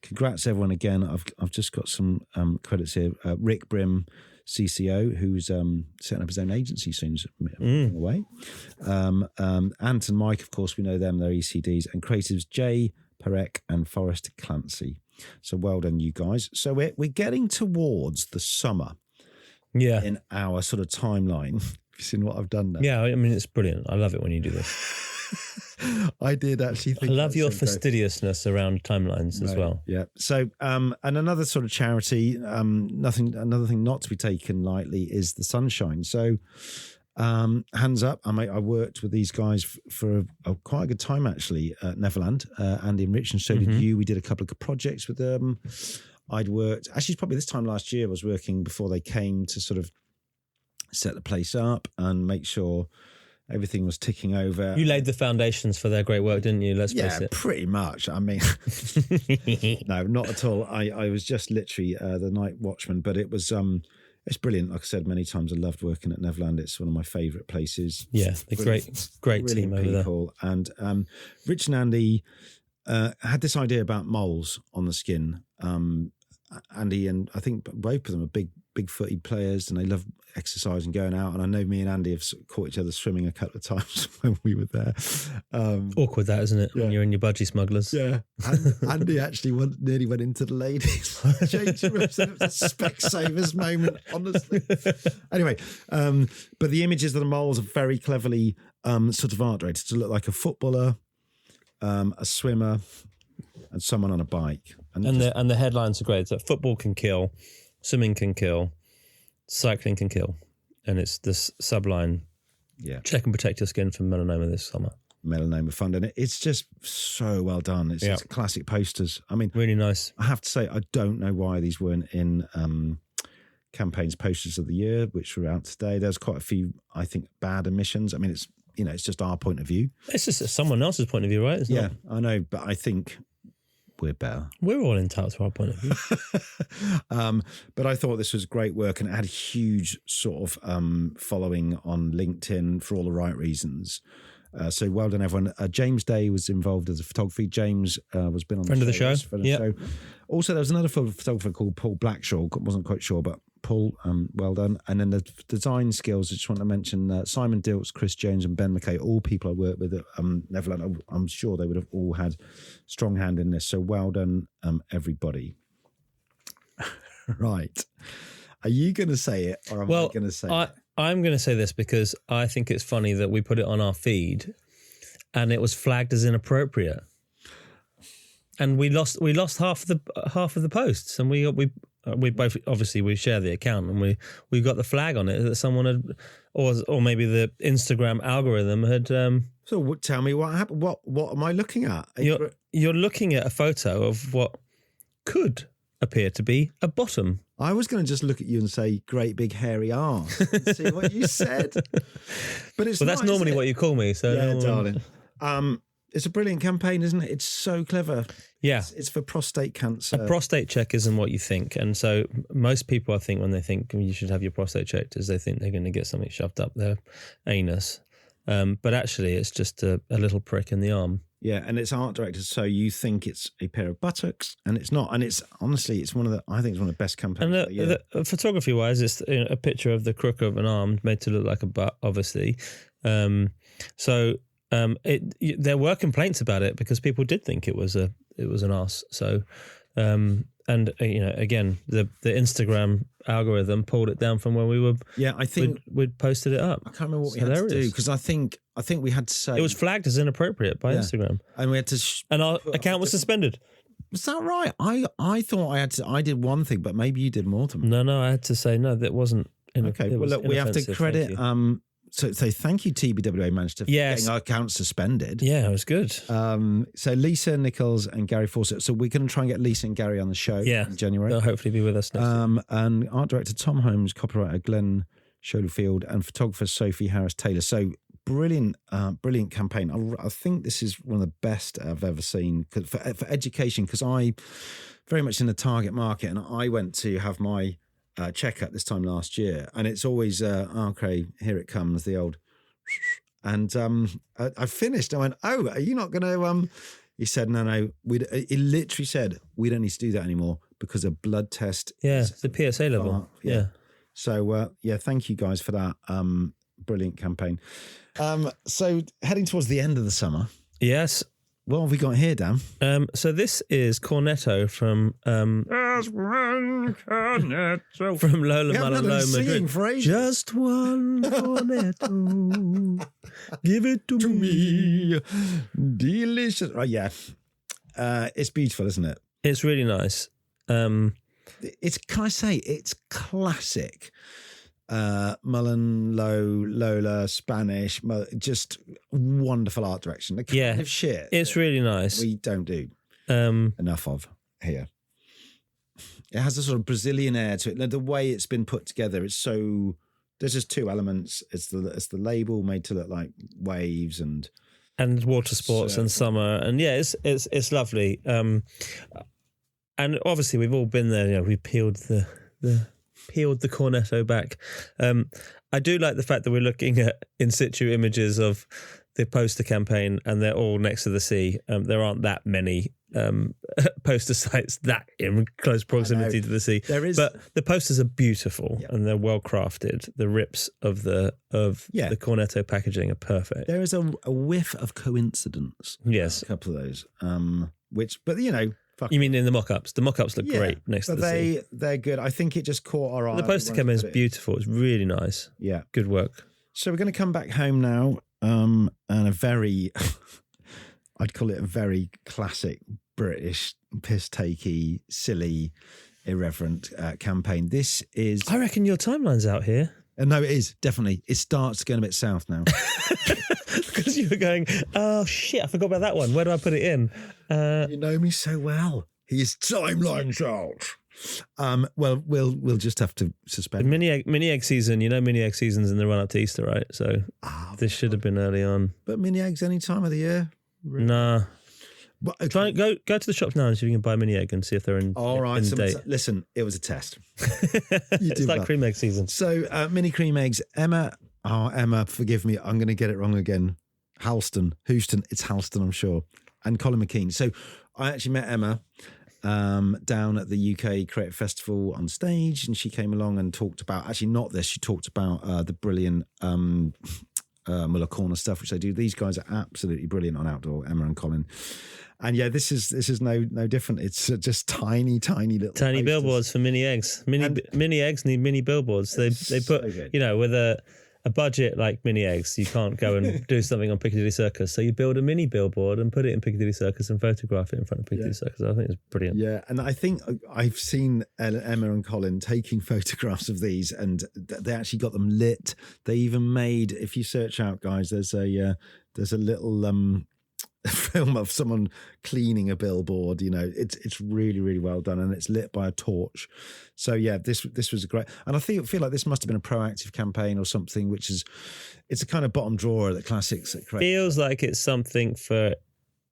congrats, everyone, again. I've just got some credits here. Rick Brim, CCO, who's setting up his own agency soon, away. Ant and Mike, of course, we know them, they're ECDs. And creatives Jay Perek and Forrest Clancy. So well done, you guys. So we're getting towards the summer in our sort of timeline. Have you seen what I've done there? Yeah, I mean, it's brilliant. I love it when you do this. I did actually think I love your fastidiousness around timelines as well. Yeah. So, and another sort of charity, another thing not to be taken lightly is the Sunshine. So, hands up. I worked with these guys for quite a good time, actually, at Neverland. Andy and Rich, and so did you. We did a couple of projects with them. I'd worked, actually, probably this time last year, I was working before they came to sort of set the place up and make sure everything was ticking over. You laid the foundations for their great work, didn't you? Let's face it. Yeah, pretty much. I mean, no, not at all. I was just literally the night watchman, but it was it's brilliant. Like I said many times, I loved working at Neverland. It's one of my favourite places. Yeah, the great team over people. There. And Rich and Andy had this idea about moles on the skin. Andy and I think both of them are big footy players, and they love exercise and going out. And I know me and Andy have caught each other swimming a couple of times when we were there. Awkward, that, isn't it? Yeah. When you're in your budgie smugglers. Yeah. And Andy actually nearly went into the ladies' changing rooms. It was a Specsavers moment, honestly. Anyway, but the images of the moles are very cleverly sort of art directed to look like a footballer, a swimmer, and someone on a bike. And the headlines are great. So football can kill, swimming can kill, cycling can kill. And it's this subline, check and protect your skin from melanoma this summer. Melanoma Fund. And it's just so well done. It's just classic posters. I mean, really nice. I have to say, I don't know why these weren't in campaigns posters of the year, which were out today. There's quite a few, I think, bad omissions. I mean, it's, it's just our point of view. It's just someone else's point of view, right? I know, but I think we're better. We're all entitled to our point of view. But I thought this was great work, and it had a huge sort of following on LinkedIn for all the right reasons. So well done, everyone. James Day was involved as a photography. James was been on friend of the show. Show. Also, there was another photographer called Paul Blackshaw. Wasn't quite sure, but Paul, well done. And then the design skills, I just want to mention Simon Diltz, Chris Jones and Ben McKay, all people I worked with at Neverland. I'm sure they would have all had strong hand in this. So well done, everybody. Right. Are you going to say it, or am I going to say it? I'm going to say this because I think it's funny that we put it on our feed and it was flagged as inappropriate. And we lost half of the posts, and we both, obviously we share the account, and we got the flag on it that someone had, or maybe the Instagram algorithm had. So tell me what happened. What am I looking at? You're looking at a photo of what could appear to be a bottom. I was going to just look at you and say, "Great big hairy arse," and see what you said. But it's that's normally what you call me. So yeah, darling. It's a brilliant campaign, isn't it? It's so clever. Yeah. It's for prostate cancer. A prostate check isn't what you think. And so most people, I think, when they think you should have your prostate checked, is they think they're going to get something shoved up their anus. But actually, it's just a little prick in the arm. Yeah, and it's art directed, so you think it's a pair of buttocks, and it's not. And it's honestly, I think it's one of the best campaigns. And photography-wise, it's a picture of the crook of an arm made to look like a butt, obviously. There were complaints about it because people did think it was an arse. So, again, the Instagram algorithm pulled it down from where we were. Yeah, I think we'd posted it up. I can't remember what we had to do, because I think we had to say it was flagged as inappropriate by Instagram, and we had to. And our account was suspended. Was that right? I thought I did one thing, but maybe you did more than me. No, I had to say no. That wasn't. Okay, well, look, we have to credit. So thank you, TBWA Manchester, for getting our account suspended. Yeah, it was good. So Lisa Nichols and Gary Fawcett. So we're going to try and get Lisa and Gary on the show in January. They'll hopefully be with us next week. And art director Tom Holmes, copywriter Glenn Schofield, and photographer Sophie Harris-Taylor. So brilliant campaign. I think this is one of the best I've ever seen for education, because I very much in the target market, and I went to have my checkup this time last year, and it's always okay, here it comes, the old, and I finished. I went, oh, are you not going to? He said, no. He literally said, we don't need to do that anymore because a blood test. Yeah, the PSA level. Yeah. So thank you guys for that brilliant campaign. So heading towards the end of the summer. Yes. What have we got here, Dan? So this is Cornetto from There's one cornetto from Lola Malaloa Madrid. Just one cornetto, give it to me. Delicious. Oh yeah, it's beautiful, isn't it? It's really nice. It's, can I say, it's classic. Lola, Spanish, just wonderful art direction. The kind of shit it's really nice. We don't do enough of here. It has a sort of Brazilian air to it. The way it's been put together, it's so. There's just two elements. It's the label made to look like waves and water sports and summer, and it's lovely. And obviously we've all been there. You know, we peeled the cornetto back. I do like the fact that we're looking at in situ images of the poster campaign, and they're all next to the sea. There aren't that many poster sites that in close proximity to the sea. There is, but the posters are beautiful and they're well crafted. The rips of the cornetto packaging are perfect. There is a whiff of coincidence. Yes, a couple of those. But you know. You mean in the mock-ups? The mock-ups look great next to the sea. They're good. I think it just caught our eye. The poster campaign is beautiful. It's really nice. Yeah. Good work. So we're going to come back home now, and a very, I'd call it a very classic British piss-takey, silly, irreverent campaign. This is... I reckon your timeline's out here. No, it is, definitely. It starts going a bit south now. Because you were going, oh shit, I forgot about that one. Where do I put it in? You know me so well. His timeline's out. Well, we'll just have to suspend. Mini egg season. You know, mini egg season's in the run up to Easter, right? So this should have been early on. But mini eggs any time of the year? Really? Nah. But, okay. Go to the shops now and see if you can buy a mini egg and see if they're in. All right. In date. Listen, it was a test. It's like cream egg season. So mini cream eggs. Emma, forgive me, I'm going to get it wrong again. Houston, it's Halston, I'm sure, and Colin McKean. So I actually met Emma down at the UK Creative Festival on stage, and she came along and talked about, actually not this, she talked about the brilliant Muller Corner stuff, which they do. These guys are absolutely brilliant on outdoor, Emma and Colin. And yeah, this is no different. It's just tiny little posters. Billboards for mini eggs. Mini eggs need mini billboards. They put, you know, with a budget like mini eggs, you can't go and do something on Piccadilly Circus. So you build a mini billboard and put it in Piccadilly Circus and photograph it in front of Piccadilly Circus. I think it's brilliant. Yeah, and I think I've seen Emma and Colin taking photographs of these, and they actually got them lit. They even made, if you search out, guys, there's a little film of someone cleaning a billboard. You know, it's really, really well done, and it's lit by a torch. So yeah, this was a great, and I feel like this must have been a proactive campaign or something, it's a kind of bottom drawer that classics. Feels like it's something for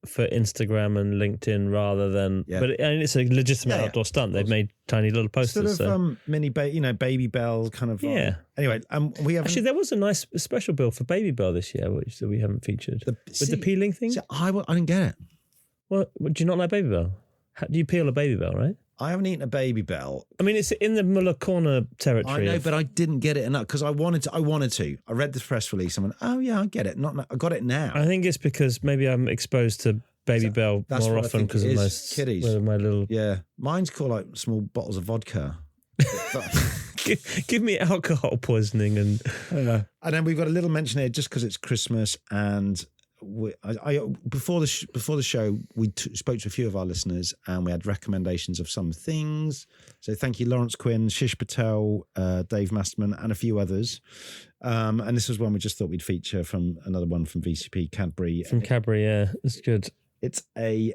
Instagram and LinkedIn rather than, but it's a legitimate outdoor stunt. They've made tiny little posters. Sort of mini, Baby Bell kind of. Yeah. Anyway, we have actually there was a nice special bill for Baby Bell this year, which we haven't featured. With the peeling thing. I didn't get it. Well, do you not like Baby Bell? Do you peel a Baby Bell, right? I haven't eaten a Baby Bell. I mean, it's in the Muller Corner territory. I know, but I didn't get it enough because I wanted to. I read the press release and went, oh yeah, I get it. I got it now. I think it's because maybe I'm exposed to Baby Bell more often because of my kiddies. My little mine's called like small bottles of vodka. Give me alcohol poisoning and then we've got a little mention here just because it's Christmas and. Before the show, we spoke to a few of our listeners and we had recommendations of some things. So thank you, Lawrence Quinn, Shish Patel, Dave Masterman, and a few others. And this was one we just thought we'd feature from another one from VCP, Cadbury. From Cadbury, yeah, it's good. It's a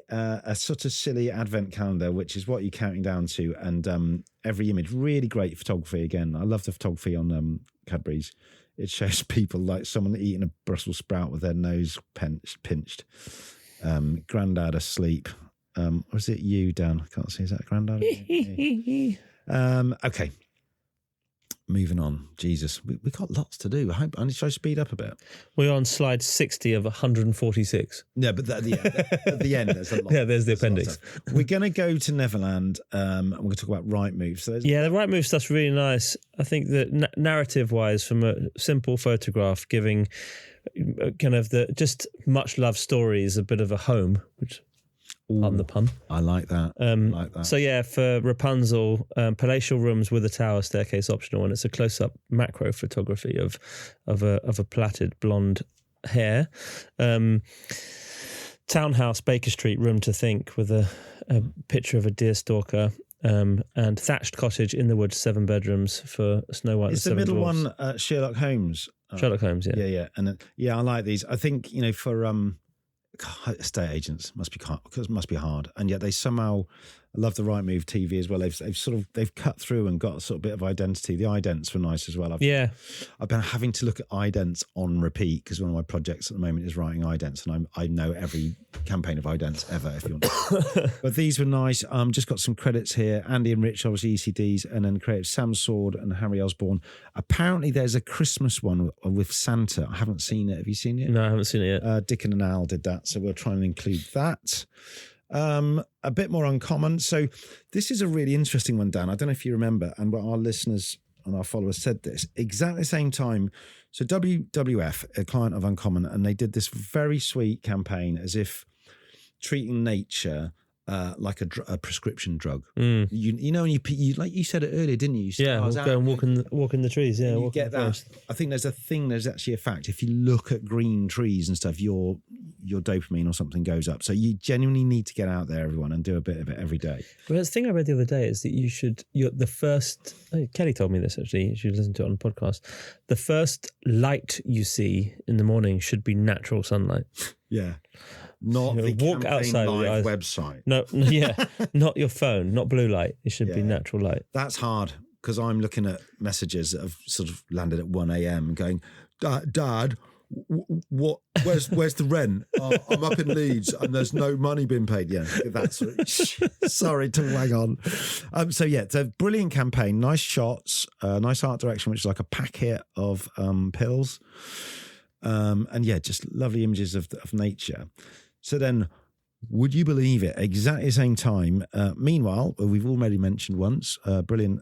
sort of silly advent calendar, which is what you're counting down to, and every image, really great photography. Again, I love the photography on Cadbury's. it shows people like someone eating a Brussels sprout with their nose pinched. Grandad asleep. Or is it you, Dan? I can't see. Is that Grandad? Okay. Moving on. Jesus, we got lots to do. I need to speed up a bit. We're on slide 60 of 146. Yeah, but at the end, there's a lot. Yeah, there's the appendix. We're going to go to Neverland, and we're going to talk about right moves. So the right move stuff's really nice. I think that narrative-wise, from a simple photograph, giving kind of the just much loved stories a bit of a home, which... on the pun. I like that. So yeah, for Rapunzel, palatial rooms with a tower staircase optional, and it's a close-up macro photography of a plaited blonde hair. Townhouse, Baker Street, room to think, with a picture of a deer stalker. And thatched cottage in the woods, 7 bedrooms for Snow White. It's and the Seven middle Dwarfs. one, Sherlock Holmes. Sherlock Holmes, yeah. Yeah, and I like these. I think for estate agents must be hard, and yet they somehow love the right move TV as well. They've cut through and got a sort of bit of identity. The idents were nice as well. I've been having to look at idents on repeat because one of my projects at the moment is writing idents, and I know every campaign of idents ever, if you want. But these were nice. Just got some credits here. Andy and Rich, obviously ECDs, and then creative Sam Sword and Harry Osborne. Apparently there's a Christmas one with Santa. I haven't seen it. Have you seen it? No, I haven't seen it yet. Dickon and Al did that, so we'll try and include that. A bit more uncommon. So this is a really interesting one, Dan. I don't know if you remember, and what our listeners and our followers said this exactly the same time. So WWF, a client of Uncommon, and they did this very sweet campaign as if treating nature like a prescription drug. You know, and you like you said it earlier, didn't you? We'll go and walk in the trees. Yeah, you get that. I think there's actually a fact. If you look at green trees and stuff, your dopamine or something goes up. So you genuinely need to get out there, everyone, and do a bit of it every day. Well, the thing I read the other day is that Kelly told me this actually. She listened to it on the podcast. The first light you see in the morning should be natural sunlight. Yeah. Not the walk outside live website. No, yeah, not your phone, not blue light. It should be natural light. That's hard because I'm looking at messages that have sort of landed at 1 a.m. going, Dad, where's the rent? I'm up in Leeds and there's no money being paid. Yeah, that's sorry to wag on. It's a brilliant campaign, nice shots, nice art direction, which is like a packet of pills. Just lovely images of nature. So then, would you believe it? Exactly the same time. Meanwhile, we've already mentioned once, brilliant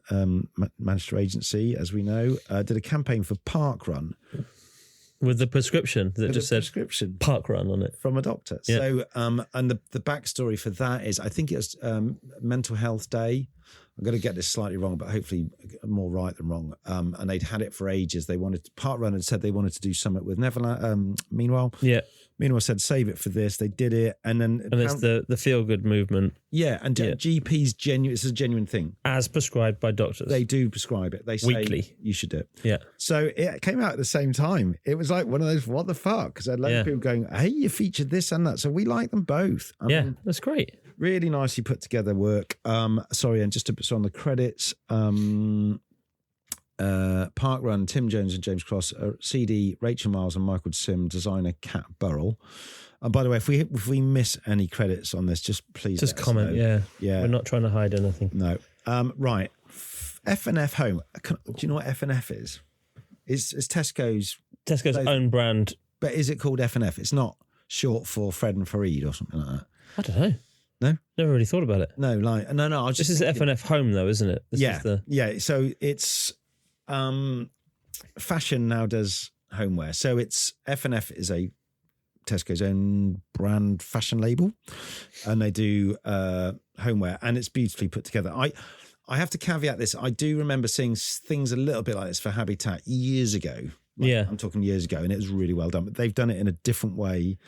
Manchester agency, as we know, did a campaign for Park Run. With the prescription that just said Park Run on it. From a doctor. Yeah. So, and the backstory for that is, I think it was Mental Health Day. I'm going to get this slightly wrong, but hopefully more right than wrong. And they'd had it for ages. Park Run had said they wanted to do something with Neverland. Meanwhile said, save it for this. They did it. And it's the feel-good movement. Yeah, and GPs, it's a genuine thing. As prescribed by doctors. They do prescribe it. They say weekly. You should do it. Yeah. So it came out at the same time. It was like one of those, what the fuck? Because I had loads of people going, hey, you featured this and that. So we like them both. I mean, that's great. Really nicely put together work. And just on the credits, Park Run, Tim Jones and James Cross, CD, Rachel Miles and Michael Sim, designer Kat Burrell. And by the way, if we miss any credits on this, just please comment. Yeah. We're not trying to hide anything. No. Right. F&F Home. Do you know what F&F is? It's Tesco's own brand. But is it called F&F? It's not short for Fred and Fareed or something like that. I don't know. No? Never really thought about it. No. This is F&F Home though, isn't it? Yeah. So it's fashion now does homeware. So it's F&F is a Tesco's own brand fashion label, and they do homeware, and it's beautifully put together. I have to caveat this. I do remember seeing things a little bit like this for Habitat years ago. I'm talking years ago, and it was really well done. But they've done it in a different way.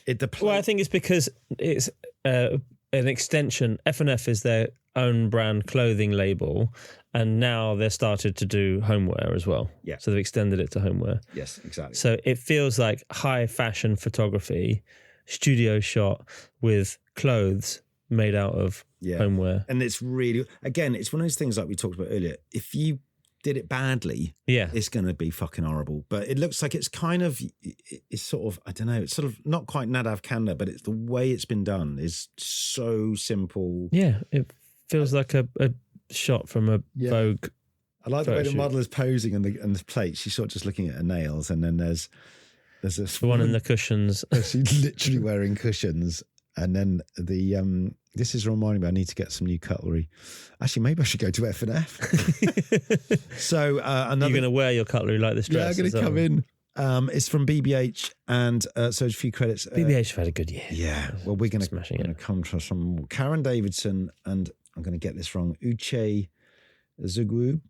I think it's because it's an extension. F&F is their own brand clothing label, and now they're started to do homeware as well. Yeah. So they've extended it to homeware. Yes, exactly. So it feels like high fashion photography, studio shot with clothes made out of homeware. And it's really, again, it's one of those things like we talked about earlier. If you did it badly, it's going to be fucking horrible. But it looks like it's kind of, it's sort of, I don't know, it's sort of not quite Nadav Kanda, but it's the way it's been done is so simple. Yeah, it feels like a shot from a Vogue. I like the way the model is posing on the plate. She's sort of just looking at her nails, and then there's the one in the cushions. She's literally wearing cushions, and then this is reminding me I need to get some new cutlery. Actually, maybe I should go to F&F. So you're going to wear your cutlery like this dress? Yeah, I'm going to come in. It's from BBH, and so a few credits. BBH have had a good year. Yeah, well, we're going to come to some Karen Davidson, and I'm going to get this wrong. Uche Zugwu.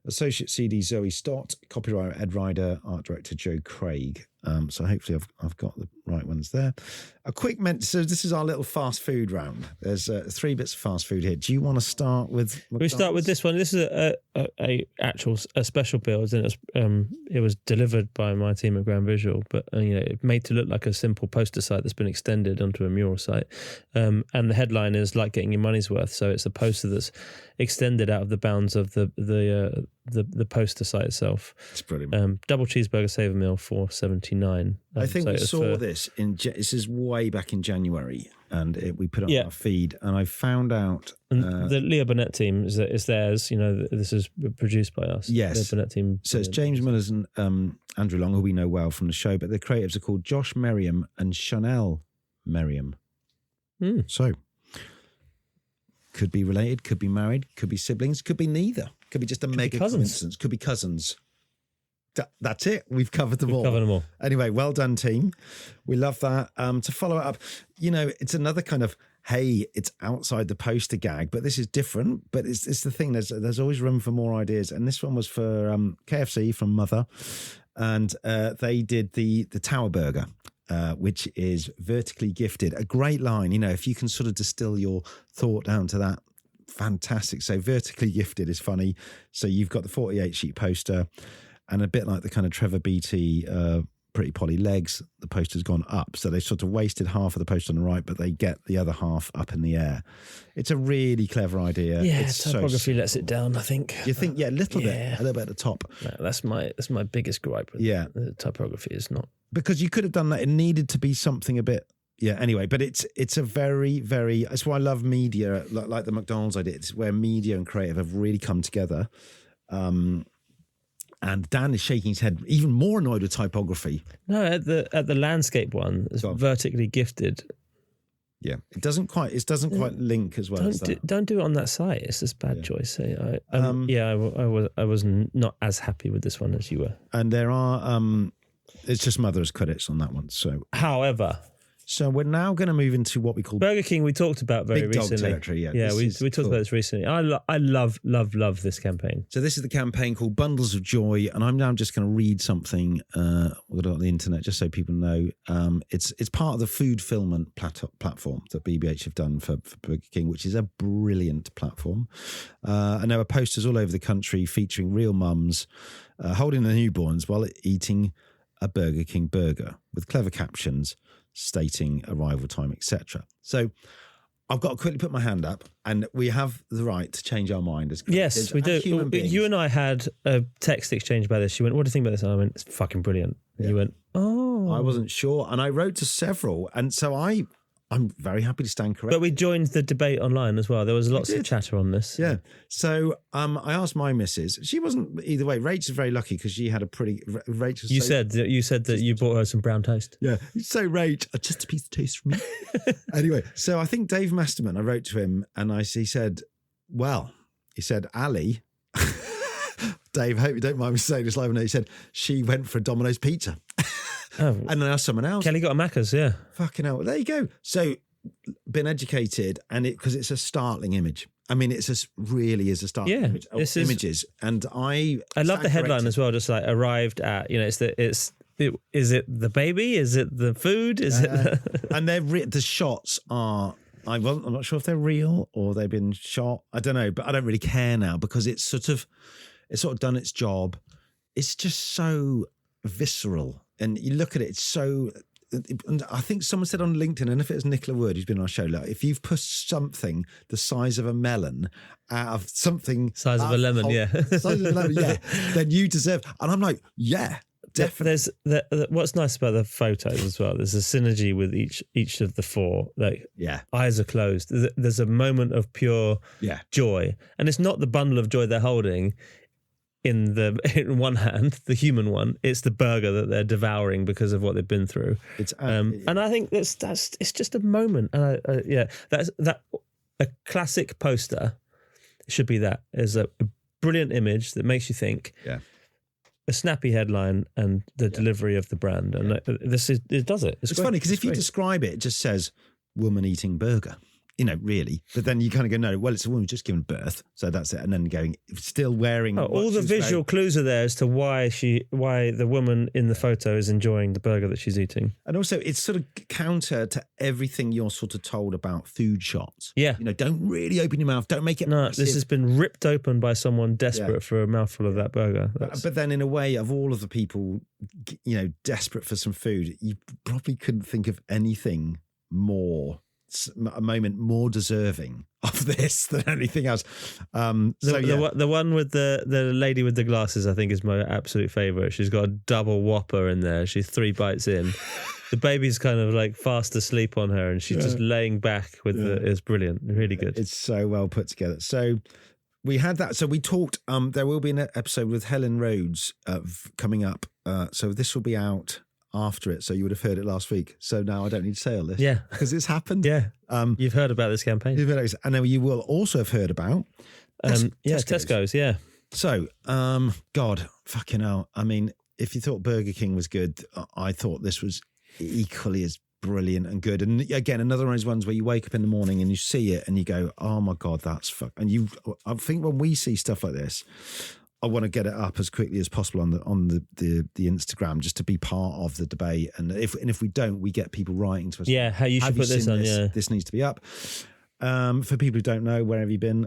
Associate CD Zoe Stott, copywriter Ed Ryder, art director Joe Craig. So hopefully I've got the right ones there. A quick so this is our little fast food round. There's 3 bits of fast food here. Do you want to start with McDonald's? We start with this one. This is a special build, and it was delivered by my team at Grand Visual, but it made to look like a simple poster site that's been extended onto a mural site. And the headline is like getting your money's worth. So it's a poster that's extended out of the bounds of the poster site itself. It's brilliant. Double cheeseburger saver meal $4.79. I think we saw this this is way back in January, and we put it on our feed, and I found out the Leo Burnett team is theirs. This is produced by us. Yes, Leo Burnett team. So it's James Miller's and Andrew Long, who we know well from the show, but the creatives are called Josh Merriam and Chanel Merriam. So could be related, could be married, could be siblings, could be neither, could be just a mega coincidence, could be cousins. That's it. We've covered them all. Anyway, well done, team. We love that. To follow it up, it's another kind of, hey, it's outside the poster gag, but this is different. But it's the thing. There's always room for more ideas. And this one was for KFC from Mother, and they did the Tower Burger, which is vertically gifted. A great line. If you can sort of distill your thought down to that, fantastic. So vertically gifted is funny. So you've got the 48 sheet poster. And a bit like the kind of Trevor Beatty, Pretty Polly legs, the poster's gone up. So they sort of wasted half of the poster on the right, but they get the other half up in the air. It's a really clever idea. Yeah, typography lets it down, I think. You think, a little bit at the top. No, that's my biggest gripe with the typography is not. Because you could have done that. It needed to be something a bit. Yeah, anyway, but it's a very, very, that's why I love media, like the McDonald's idea. It's where media and creative have really come together. And Dan is shaking his head, even more annoyed with typography. No, at the landscape one, it's vertically gifted. Yeah, it doesn't quite link as well. Don't do it on that site. It's just bad choice. I was not as happy with this one as you were. And there are it's just Mother's credits on that one. So, however. So we're now going to move into what we call Burger King. We talked about very big recently. Dog territory. Yeah, we talked about this recently. I love this campaign. So this is the campaign called Bundles of Joy, and I'm now just going to read something we've got on the internet just so people know. It's part of the food fulfillment platform that BBH have done for Burger King, which is a brilliant platform. And there are posters all over the country featuring real mums holding their newborns while eating a Burger King burger with clever captions stating arrival time, etc. So I've got to quickly put my hand up, and we have the right to change our mind as creators. Yes, we do. You and I had a text exchange about this. You went, "What do you think about this?" And I went, "It's fucking brilliant." And you went, "Oh." I wasn't sure, and I wrote to several, and so I'm very happy to stand corrected. But we joined the debate online as well. There was lots of chatter on this. Yeah. So I asked my missus. She wasn't either way. Rachel's very lucky because she had a pretty. Rachel. You said that you bought her some brown toast. Yeah. So Rach, just a piece of toast for me. Anyway, so I think Dave Masterman. I wrote to him and he said, Ali. Dave, I hope you don't mind me saying this live. He said she went for a Domino's pizza. Oh. And then I asked someone else. Kelly got a Macca's, yeah. Fucking hell. There you go. So, been educated, and because it's a startling image. I mean, really is a startling image of images. And I love the headline as well, just like arrived at, is it the baby? Is it the food? Is it and the shots are, I'm not sure if they're real or they've been shot. I don't know, but I don't really care now because it's sort of done its job. It's just so visceral. And you look at it, it's so and I think someone said on LinkedIn, and if it was Nicola Wood who's been on our show, like, if you've pushed something the size of a melon out of something size of a lemon, size of a lemon, then you deserve. And I'm like, definitely. What's nice about the photos as well, there's a synergy with each of the four. Like, eyes are closed. There's a moment of pure joy, and it's not the bundle of joy they're holding in one hand, the human one. It's the burger that they're devouring because of what they've been through. And I think it's just a moment. And that's a classic poster should be that. Is a brilliant image that makes you think. Yeah. A snappy headline and the delivery of the brand, and it does it. It's funny because if you describe it, it just says woman eating burger, really. But then you kind of go, no, well, it's a woman who's just given birth, so that's it. And then going, still wearing. All the visual clues are there as to why the woman in the photo is enjoying the burger that she's eating. And also, it's sort of counter to everything you're sort of told about food shots. Yeah, don't really open your mouth. Don't make it. No, massive. This has been ripped open by someone desperate for a mouthful of that burger. But then, in a way, of all of the people, desperate for some food, you probably couldn't think of anything more. A moment more deserving of this than anything else. The one with the lady with the glasses, I think, is my absolute favourite. She's got a double Whopper in there. She's 3 bites in. The baby's kind of like fast asleep on her, and she's just laying back with it's brilliant, really good. It's so well put together. So we had that. So we talked. There will be an episode with Helen Rhodes coming up. So this will be out after it, so you would have heard it last week. So now I don't need to say all this, because it's happened. You've heard about this campaign, and then you will also have heard about Tesco's. So, God, fucking hell. I mean, if you thought Burger King was good, I thought this was equally as brilliant and good. And again, another one of those ones where you wake up in the morning and you see it and you go, oh my God, that's and I think when we see stuff like this, I want to get it up as quickly as possible on the Instagram, just to be part of the debate. And if we don't, we get people writing to us. Yeah, how you should put this on. This needs to be up. For people who don't know, where have you been?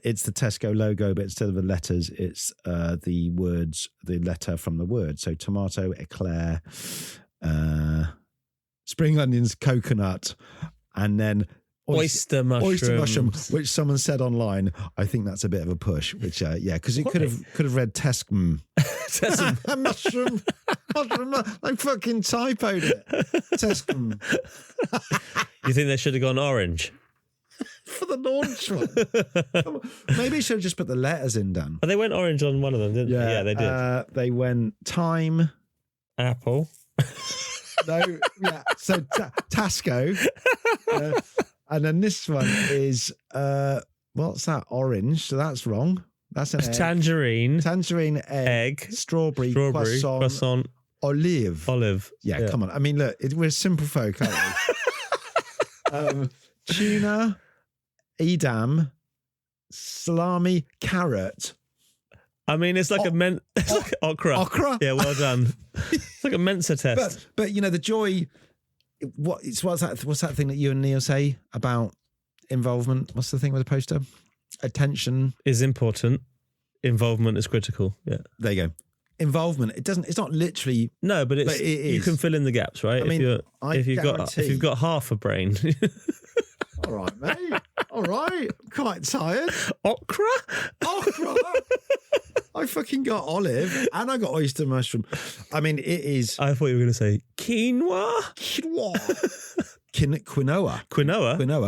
It's the Tesco logo, but instead of the letters, it's the letter from the word. So tomato, eclair, spring onions, coconut, and then oyster mushroom, which someone said online. I think that's a bit of a push. Which because it could have read Tescum. mushroom. I fucking typoed it. Tescum. You think they should have gone orange for the launch one? Maybe you should have just put the letters in, Dan. But they went orange on one of them, didn't they? Yeah, they did. They went thyme, apple. No, yeah. So Tasco. And then this one is, what's that? Orange. So that's wrong. That's an egg. Tangerine, egg. Strawberry, croissant, olive. Yeah, come on. I mean, look, we're simple folk, aren't we? Tuna, edam, salami, carrot. I mean, it's like it's like okra. Okra? Yeah, well done. It's like a Mensa test. But the joy... What's that thing that you and Neil say about involvement? What's the thing with the poster? Attention is important. Involvement is critical. Yeah. There you go. Involvement. It's not literally. No, but it is. You can fill in the gaps, right? I mean, if you've got half a brain. All right, mate. All right. Quite tired. Okra. I fucking got olive and I got oyster mushroom. I mean, it is. I thought you were going to say quinoa. Quinoa.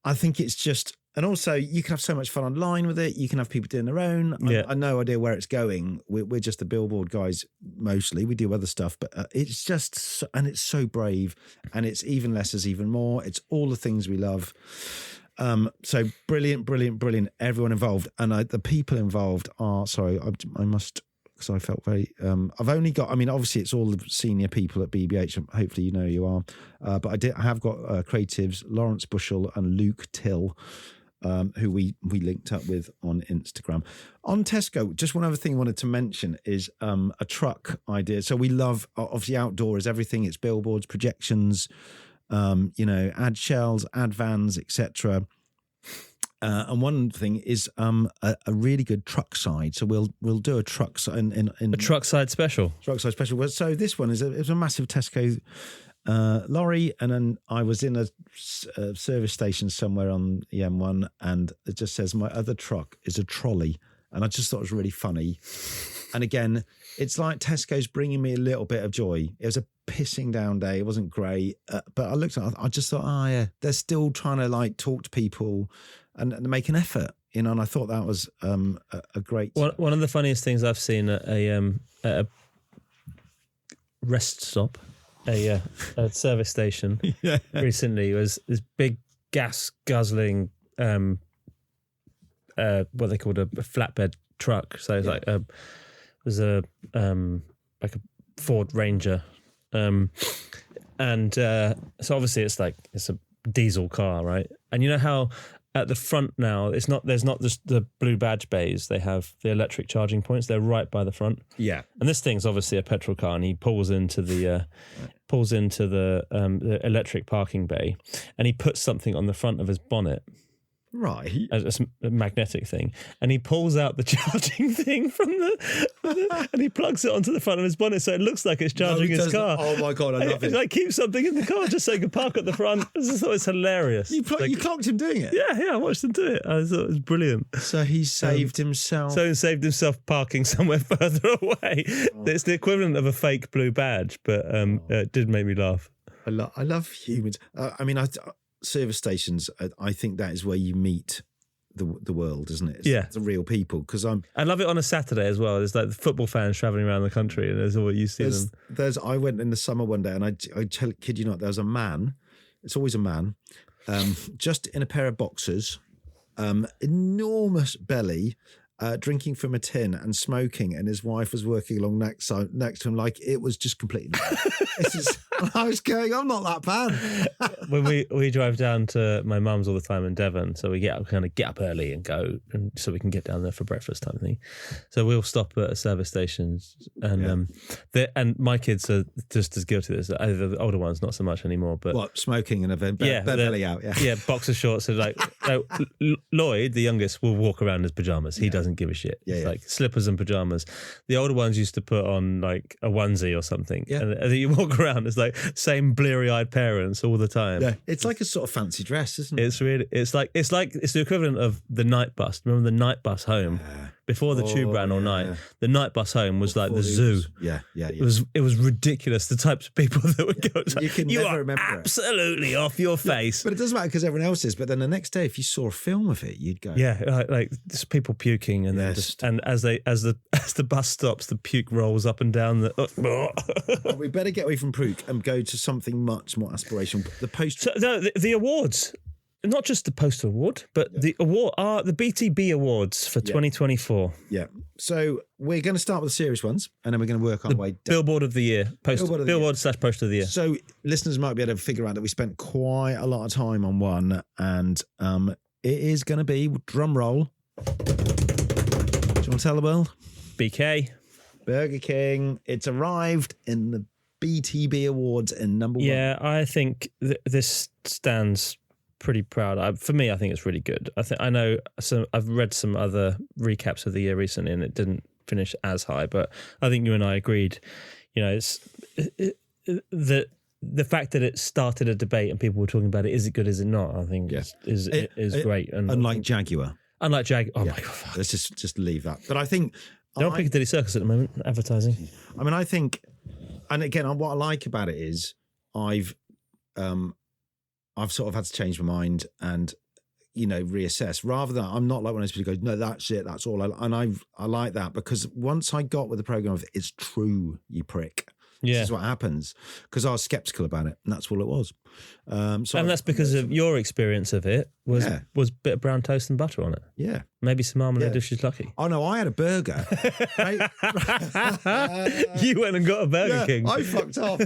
I think it's just, and also you can have so much fun online with it. You can have people doing their own. I have no idea where it's going. We're just the Billboard guys mostly. We do other stuff, but it's just, and it's so brave, and it's even less is even more. It's all the things we love. So brilliant. Everyone involved, and the people involved are. Sorry, I must, because I felt very. I've only got. I mean, obviously, it's all the senior people at BBH. Hopefully, you know who you are. But I have got creatives Lawrence Bushell and Luke Till, who we linked up with on Instagram. On Tesco, just one other thing I wanted to mention is a truck idea. So we love, obviously, outdoor is everything. It's billboards, projections. Ad shells, ad vans, etc. And one thing is a really good truck side. So we'll do a truck side in a truck side special. Truck side special. So this one it was a massive Tesco lorry, and then I was in a service station somewhere on the M1, and it just says my other truck is a trolley, and I just thought it was really funny. And again, it's like Tesco's bringing me a little bit of joy. It was a pissing down day. It wasn't great, but I looked at it, I just thought, oh yeah, they're still trying to like talk to people and make an effort, you know. And I thought that was a great. One of the funniest things I've seen at a rest stop, a service station recently was this big gas guzzling, what they called a flatbed truck. So it's like it was like a Ford Ranger, and so obviously it's a diesel car, right? And you know how at the front now there's not just the blue badge bays, they have the electric charging points. They're right by the front. Yeah. And this thing's obviously a petrol car, and he pulls into the electric parking bay, and he puts something on the front of his bonnet. Right. A magnetic thing. And he pulls out the charging thing from the and he plugs it onto the front of his bonnet so it looks like it's charging his car. Oh my God, I love it. Like keep something in the car just so you can park at the front. I just thought it's hilarious. You clocked him doing it? Yeah, I watched him do it. I thought it was brilliant. So he saved himself. So he saved himself parking somewhere further away. Oh. It's the equivalent of a fake blue badge, but it did make me laugh. I love humans. Service stations, I think that is where you meet the world, isn't it? It's the real people. Because I love it on a Saturday as well. There's like the football fans travelling around the country, and there's all you see them. I went in the summer one day, and I kid you not, there was a man. It's always a man, just in a pair of boxers, enormous belly. Drinking from a tin and smoking, and his wife was working along next to him. Like it was just completely. I was going, I'm not that bad. When we drive down to my mum's all the time in Devon, so we get up early and go, and so we can get down there for breakfast type of thing. So we'll stop at a service station, and and my kids are just as guilty as the older ones, not so much anymore. But what, smoking and belly out? Yeah, boxer shorts. So like Lloyd, the youngest, will walk around in his pajamas. He doesn't give a shit. It's like slippers and pajamas. The older ones used to put on like a onesie or something, and you walk around. It's like same bleary-eyed parents all the time. Yeah, it's like a sort of fancy dress, isn't it? It's the equivalent of the night bus. Remember the night bus home before the tube ran all night? The night bus home was like the zoo. Yeah. It was ridiculous. The types of people that would go. You can never remember absolutely off your face. But it doesn't matter because everyone else is. But then the next day, if you saw a film of it, you'd go. Yeah, like just people puking, and then and as the bus stops, the puke rolls up and down the. Well, we better get away from puke and go to something much more aspirational. The post. So, the awards. Not just the Poster Award, but the award are the BTB Awards for 2024. Yeah. So we're going to start with the serious ones, and then we're going to work our way down. Billboard of the Year. Billboard/Poster of the Year. So listeners might be able to figure out that we spent quite a lot of time on one, and it is going to be, drum roll. Do you want to tell the world? BK. Burger King. It's arrived in the BTB Awards in number 1. Yeah, I think this stands pretty proud. For me, I think it's really good. I've read some other recaps of the year recently, and it didn't finish as high. But I think you and I agreed. You know, it's the fact that it started a debate and people were talking about it. Is it good? Is it not? I think is great. And unlike Jaguar. Oh my God! Let's just leave that. But I think they're on Piccadilly Circus at the moment, advertising. I mean, I think, and again, what I like about it is I've sort of had to change my mind and, you know, reassess. Rather than, I'm not like one of those people who goes, no, that's it, that's all. I like that, because once I got with the program of it's true, you prick. Yeah. This is what happens, because I was skeptical about it, and that's all it was. And that's because of your experience of it was a bit of brown toast and butter on it. Yeah. Maybe some marmalade if she's lucky. Oh, no, I had a burger. You went and got a Burger King. I fucked off.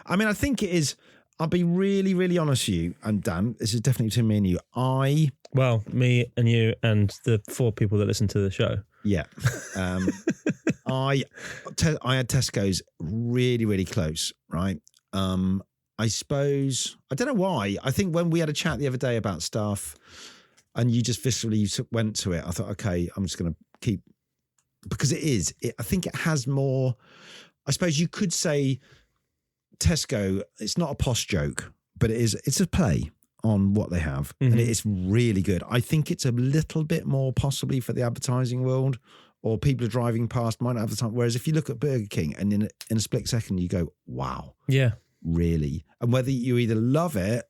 I think it is, I'll be really, really honest with you, and Dan, this is definitely between me and you. Me and you and the 4 people that listen to the show. Yeah. I had Tesco's really, really close, right? I suppose, I don't know why. I think when we had a chat the other day about stuff and you just viscerally went to it, I thought, okay, I'm just going to keep, because I think it has more, I suppose you could say Tesco, it's not a posh joke, but it's a play on what they have. And it is really good. I think it's a little bit more possibly for the advertising world, or people are driving past might not have the time. Whereas if you look at Burger King and in a split second, you go, wow. Yeah. Really. And whether you either love it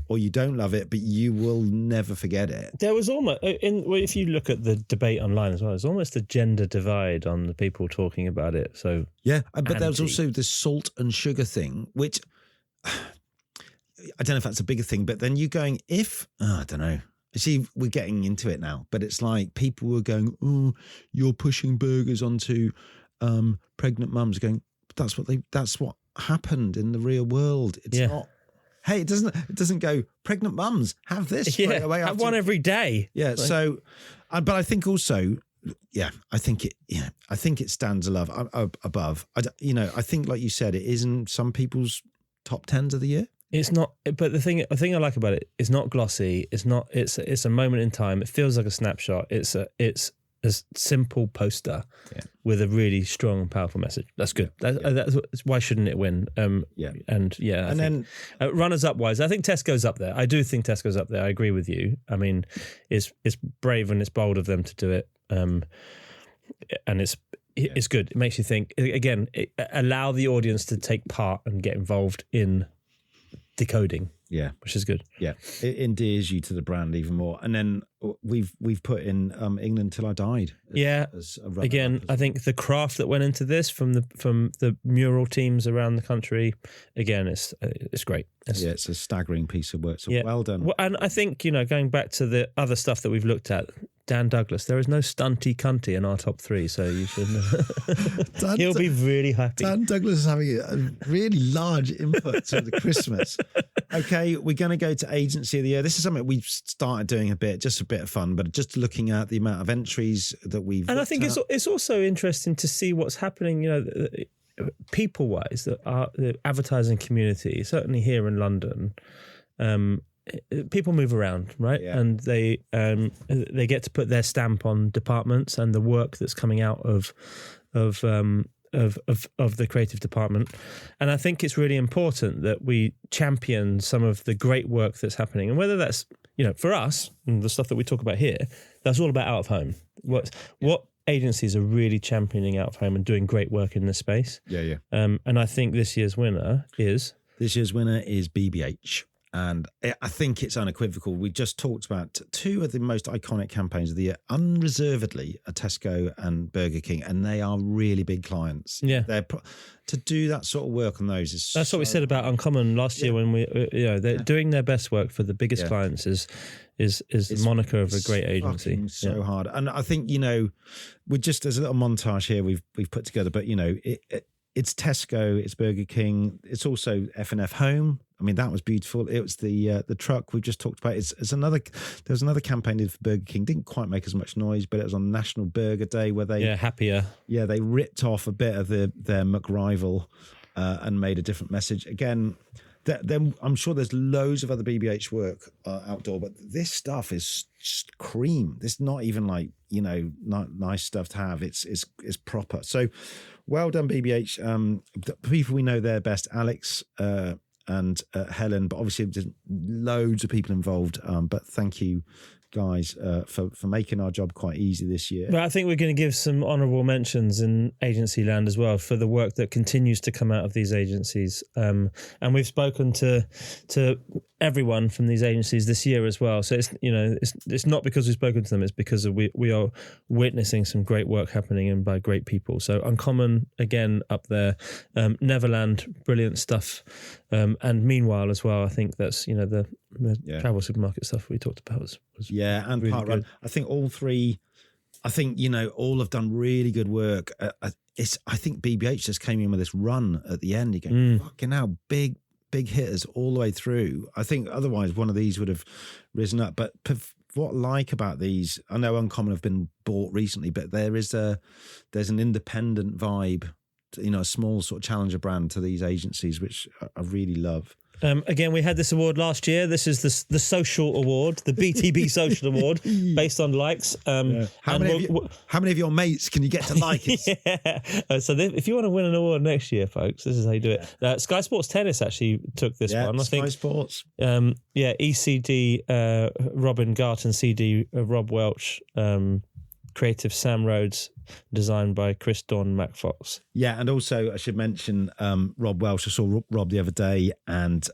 or you don't love it, but you will never forget it. There was almost, if you look at the debate online as well, there's almost a gender divide on the people talking about it. So yeah, but there's also this salt and sugar thing, which I don't know if that's a bigger thing, but then you going, I don't know. See, we're getting into it now, but it's like people were going, oh, you're pushing burgers onto pregnant mums, going, that's what happened in the real world. It's not. Hey, it doesn't go, pregnant mums, have this straight away. Have one every day. Yeah. Like, so, but I think also, I think it stands above. I think, like you said, it isn't some people's top 10s of the year. It's not, but the thing I like about it, it's not glossy. It's not. It's a moment in time. It feels like a snapshot. It's a simple poster with a really strong and powerful message. That's good. That's why shouldn't it win? Runners up wise, I think Tesco's up there. I do think Tesco's up there. I agree with you. I mean, it's brave and it's bold of them to do it. And it's good. It makes you think. Again, allow the audience to take part and get involved in decoding, which is good. It endears you to the brand even more. And then we've put in England Till I Died again, I think the craft that went into this from the mural teams around the country, again, it's great. It's a staggering piece of work, so well done. And I think, going back to the other stuff that we've looked at, Dan Douglas, there is no stunty cunty in our top 3, so you should he'll be really happy. Dan Douglas is having a really large input to the Christmas. Okay, we're going to go to Agency of the Year. This is something we've started doing just a bit of fun, but just looking at the amount of entries that we've and I think it's also interesting to see what's happening, people-wise, the advertising community, certainly here in London, people move around, right? Yeah. And they get to put their stamp on departments and the work that's coming out of the creative department. And I think it's really important that we champion some of the great work that's happening. And whether that's, for us, and the stuff that we talk about here, that's all about out of home. What agencies are really championing out of home and doing great work in this space. Yeah. And I think this year's winner is BBH. And I think it's unequivocal. We just talked about 2 of the most iconic campaigns of the year, unreservedly, are Tesco and Burger King, and they are really big clients. Yeah, to do that sort of work on those is. That's what we said about Uncommon last year when they're doing their best work for the biggest clients is the moniker of a great agency. So hard, and I think we just there's a little montage here we've put together, but it's Tesco, it's Burger King, it's also F&F Home. I mean, that was beautiful. It was the truck we've just talked about. There was another campaign did for Burger King. Didn't quite make as much noise, but it was on National Burger Day where they happier. Yeah, they ripped off a bit of their McRival and made a different message. Again, then I'm sure there's loads of other BBH work outdoor, but this stuff is just cream. This is not even like not nice stuff to have. It's proper. So well done, BBH. The people we know there best, Alex and Helen, but obviously there's loads of people involved. But thank you, guys, for making our job quite easy this year. But I think we're going to give some honourable mentions in agency land as well for the work that continues to come out of these agencies. And we've spoken to everyone from these agencies this year as well. So it's not because we've spoken to them; it's because we are witnessing some great work happening and by great people. So Uncommon again up there, Neverland, brilliant stuff, and Meanwhile as well. I think that's the travel supermarket stuff we talked about was and really Part Run. I think all 3. I think all have done really good work. I think BBH just came in with this run at the end. You go, fucking hell, big hitters all the way through. I think otherwise one of these would have risen up. But what I like about these, I know Uncommon have been bought recently, but there's an independent vibe, a small sort of challenger brand to these agencies, which I really love. Again, we had this award last year. This is the social award, the BTB social award, based on likes. How many of your mates can you get to like it? So if you want to win an award next year, folks, this is how you do it. Sky Sports Tennis actually took this one. I think Sky Sports. ECD Robin Garton, CD Rob Welch, creative Sam Rhodes, designed by Chris Dawn MacFox. Yeah, and also I should mention Rob Welsh. I saw Rob the other day, and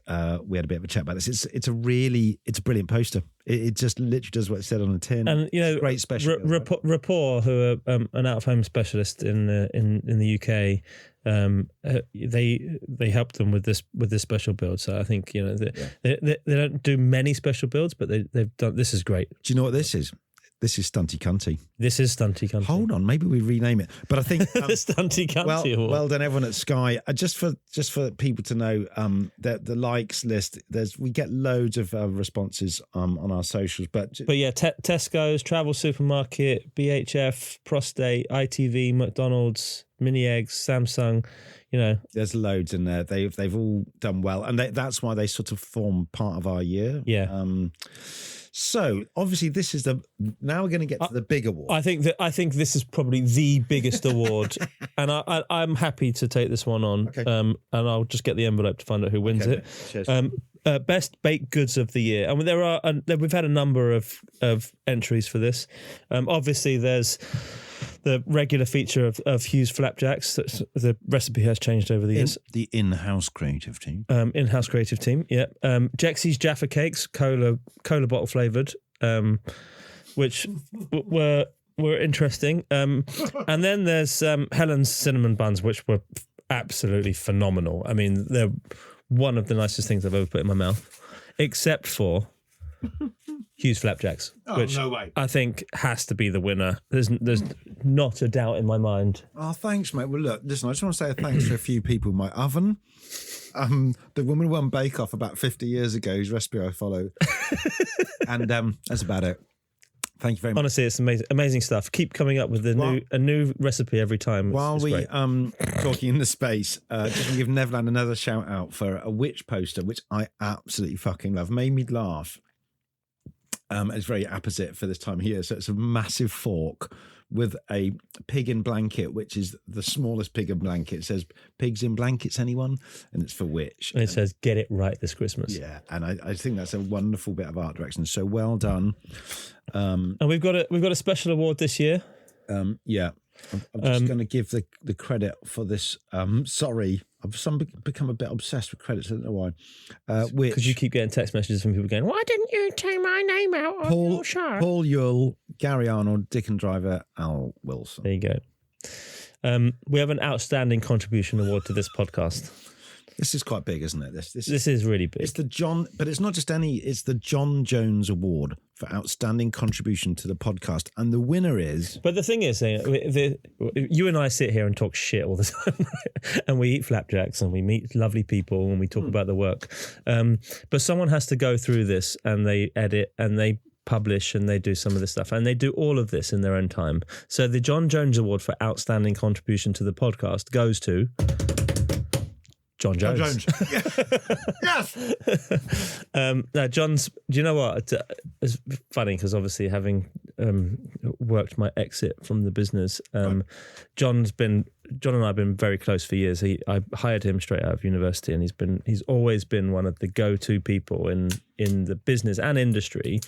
we had a bit of a chat about this. It's a brilliant poster. It just literally does what it said on the tin. And great special. Rapport, who are an out of home specialist in the UK, they helped them with this special build. So I think they don't do many special builds, but they've done. This is great. Do you know what this is? This is Stunty Cunty. This is Stunty Cunty. Hold on, maybe we rename it. But I think the Stunty Cunty. Well done, everyone at Sky. Just for people to know, that the likes list. We get loads of responses on our socials. But yeah, Tesco's, Travel Supermarket, BHF, Prostate, ITV, McDonald's, Mini Eggs, Samsung. There's loads in there. They've all done well, and that's why they sort of form part of our year. Yeah. So obviously this is now we're going to get to the big award. I think this is probably the biggest award, and I'm happy to take this one on. Okay. And I'll just get the envelope to find out who wins it. Cheers. Best baked goods of the year. I mean, we've had a number of entries for this. Obviously, there's the regular feature of Hugh's flapjacks. The recipe has changed over the years. The in-house creative team. In-house creative team, yeah. Jexie's Jaffa cakes, cola bottle flavoured, which were interesting. And then there's Helen's cinnamon buns, which were absolutely phenomenal. I mean, they're one of the nicest things I've ever put in my mouth, except for Hugh's flapjacks, which no way. I think has to be the winner. There's not a doubt in my mind. Oh, thanks, mate. Well, look, listen, I just want to say thanks to a few people in my oven. The woman who won Bake Off about 50 years ago, whose recipe I follow. And that's about it. Thank you very much. Honestly, it's amazing stuff. Keep coming up with a new recipe every time. While we talking in the space, just want to give Neverland another shout out for a witch poster, which I absolutely fucking love. Made me laugh. It's very apposite for this time of year. So it's a massive fork with a pig in blanket, which is the smallest pig in blanket. It says, "Pigs in blankets, anyone?" And it's for witch. And it says, "Get it right this Christmas." Yeah, and I think that's a wonderful bit of art direction. So well done. And we've got a special award this year. Yeah. I'm just going to give the credit for this. Sorry, I've become a bit obsessed with credits. I don't know why. Because you keep getting text messages from people going, "Why didn't you take my name out of your show?" Paul Yule, Gary Arnold, Dickon Driver, Al Wilson. There you go. We have an outstanding contribution award to this podcast. This is quite big, isn't it? This is really big. It's but it's not just any. It's the Jon Jones Award for outstanding contribution to the podcast, and the winner is. But the thing is, you and I sit here and talk shit all the time, right? And we eat flapjacks and we meet lovely people and we talk about the work. But someone has to go through this, and they edit and they publish and they do some of this stuff, and they do all of this in their own time. So the Jon Jones Award for outstanding contribution to the podcast goes to Jon Jones. Yes. Now, John's. Do you know what? It's funny because obviously, having worked my exit from the business, Right. John and I have been very close for years. I hired him straight out of university, and he's always been one of the go-to people in the business and industry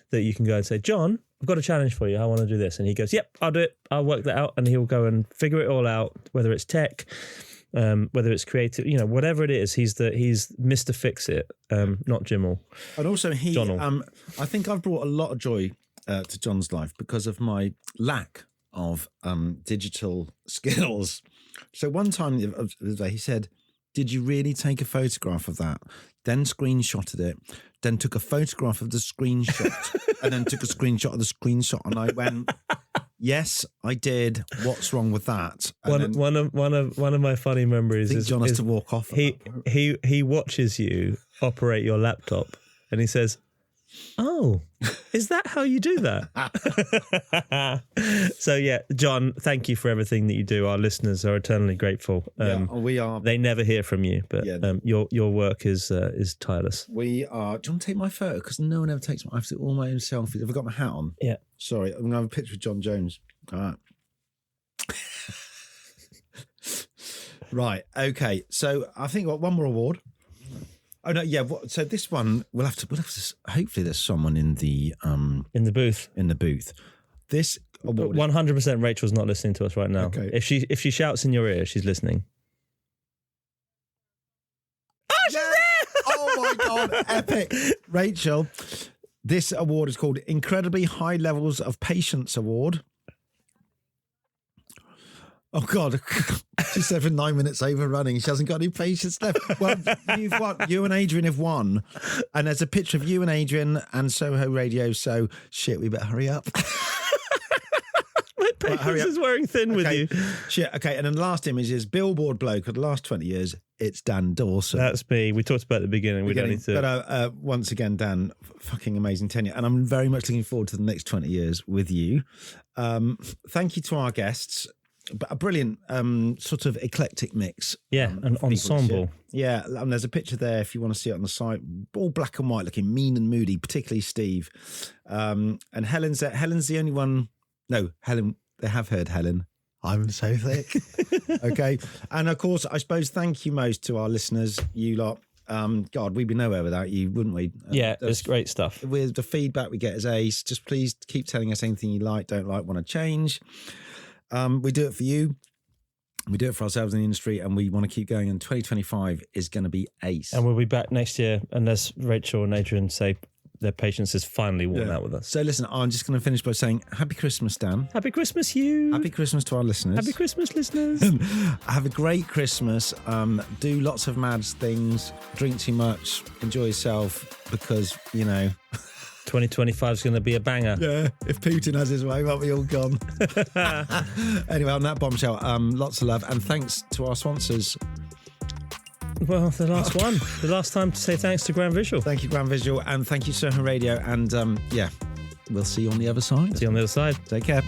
that you can go and say, "John, I've got a challenge for you. I want to do this," and he goes, "Yep, I'll do it. I'll work that out," and he'll go and figure it all out, whether it's tech. Whether it's creative, whatever it is, he's Mr. Fix It, not Jimmel. And also I think I've brought a lot of joy to John's life because of my lack of digital skills. So one time the other day he said, "Did you really take a photograph of that?" Then screenshotted it, then took a photograph of the screenshot, and then took a screenshot of the screenshot, and I went, "Yes, I did. What's wrong with that?" And one of my funny memories I think is John has to walk off. He watches you operate your laptop, and he says, Oh, is that how you do that? So, yeah, Jon, thank you for everything that you do. Our listeners are eternally grateful. We are. They never hear from you, but your work is tireless. We are. Do you want to take my photo? Because no one ever takes I have to do all my own selfies. Have I got my hat on? Yeah. Sorry, I'm going to have a picture of Jon Jones. All right. Right. Okay. So I think we've got one more award. Oh no, yeah. So this one we'll have to. Hopefully, there's someone in the booth. In the booth. This award. 100% Rachel's not listening to us right now. Okay. If she shouts in your ear, she's listening. Oh, she's there! Oh my god, epic, Rachel. This award is called Incredibly High Levels of Patience Award. Oh, God. She said for 9 minutes overrunning. She hasn't got any patience left. Well, you've won. You and Adrian have won. And there's a picture of you and Adrian and Soho Radio. So, shit, we better hurry up. My patience is wearing thin with you. Shit, okay. And then the last image is Billboard bloke. For the last 20 years, it's Dan Dawson. That's me. We talked about it at the beginning. We don't need to. But once again, Dan, fucking amazing tenure. And I'm very much looking forward to the next 20 years with you. Thank you to our guests. But a brilliant sort of eclectic mix. Yeah, an ensemble. Yeah, and there's a picture there if you want to see it on the site. All black and white, looking mean and moody, particularly Steve. And Helen's there. Helen's the only one. No, Helen, they have heard Helen. I'm so thick. Okay. And of course, I suppose thank you most to our listeners, you lot. God, we'd be nowhere without you, wouldn't we? Yeah, it's great stuff. With the feedback we get as ace, just please keep telling us anything you like, don't like, want to change. We do it for you. We do it for ourselves in the industry, and we want to keep going. And 2025 is going to be ace. And we'll be back next year unless Rachel and Adrian say their patience is finally worn out with us. So listen, I'm just going to finish by saying Happy Christmas, Dan. Happy Christmas, you. Happy Christmas to our listeners. Happy Christmas, listeners. Have a great Christmas. Do lots of mad things. Drink too much. Enjoy yourself because, 2025 is going to be a banger. Yeah, if Putin has his way, won't we all gone? Anyway, on that bombshell, lots of love and thanks to our sponsors. Well, the last one. The last time to say thanks to Grand Visual. Thank you, Grand Visual, and thank you, Soho Radio. And we'll see you on the other side. See you on the other side. Take care.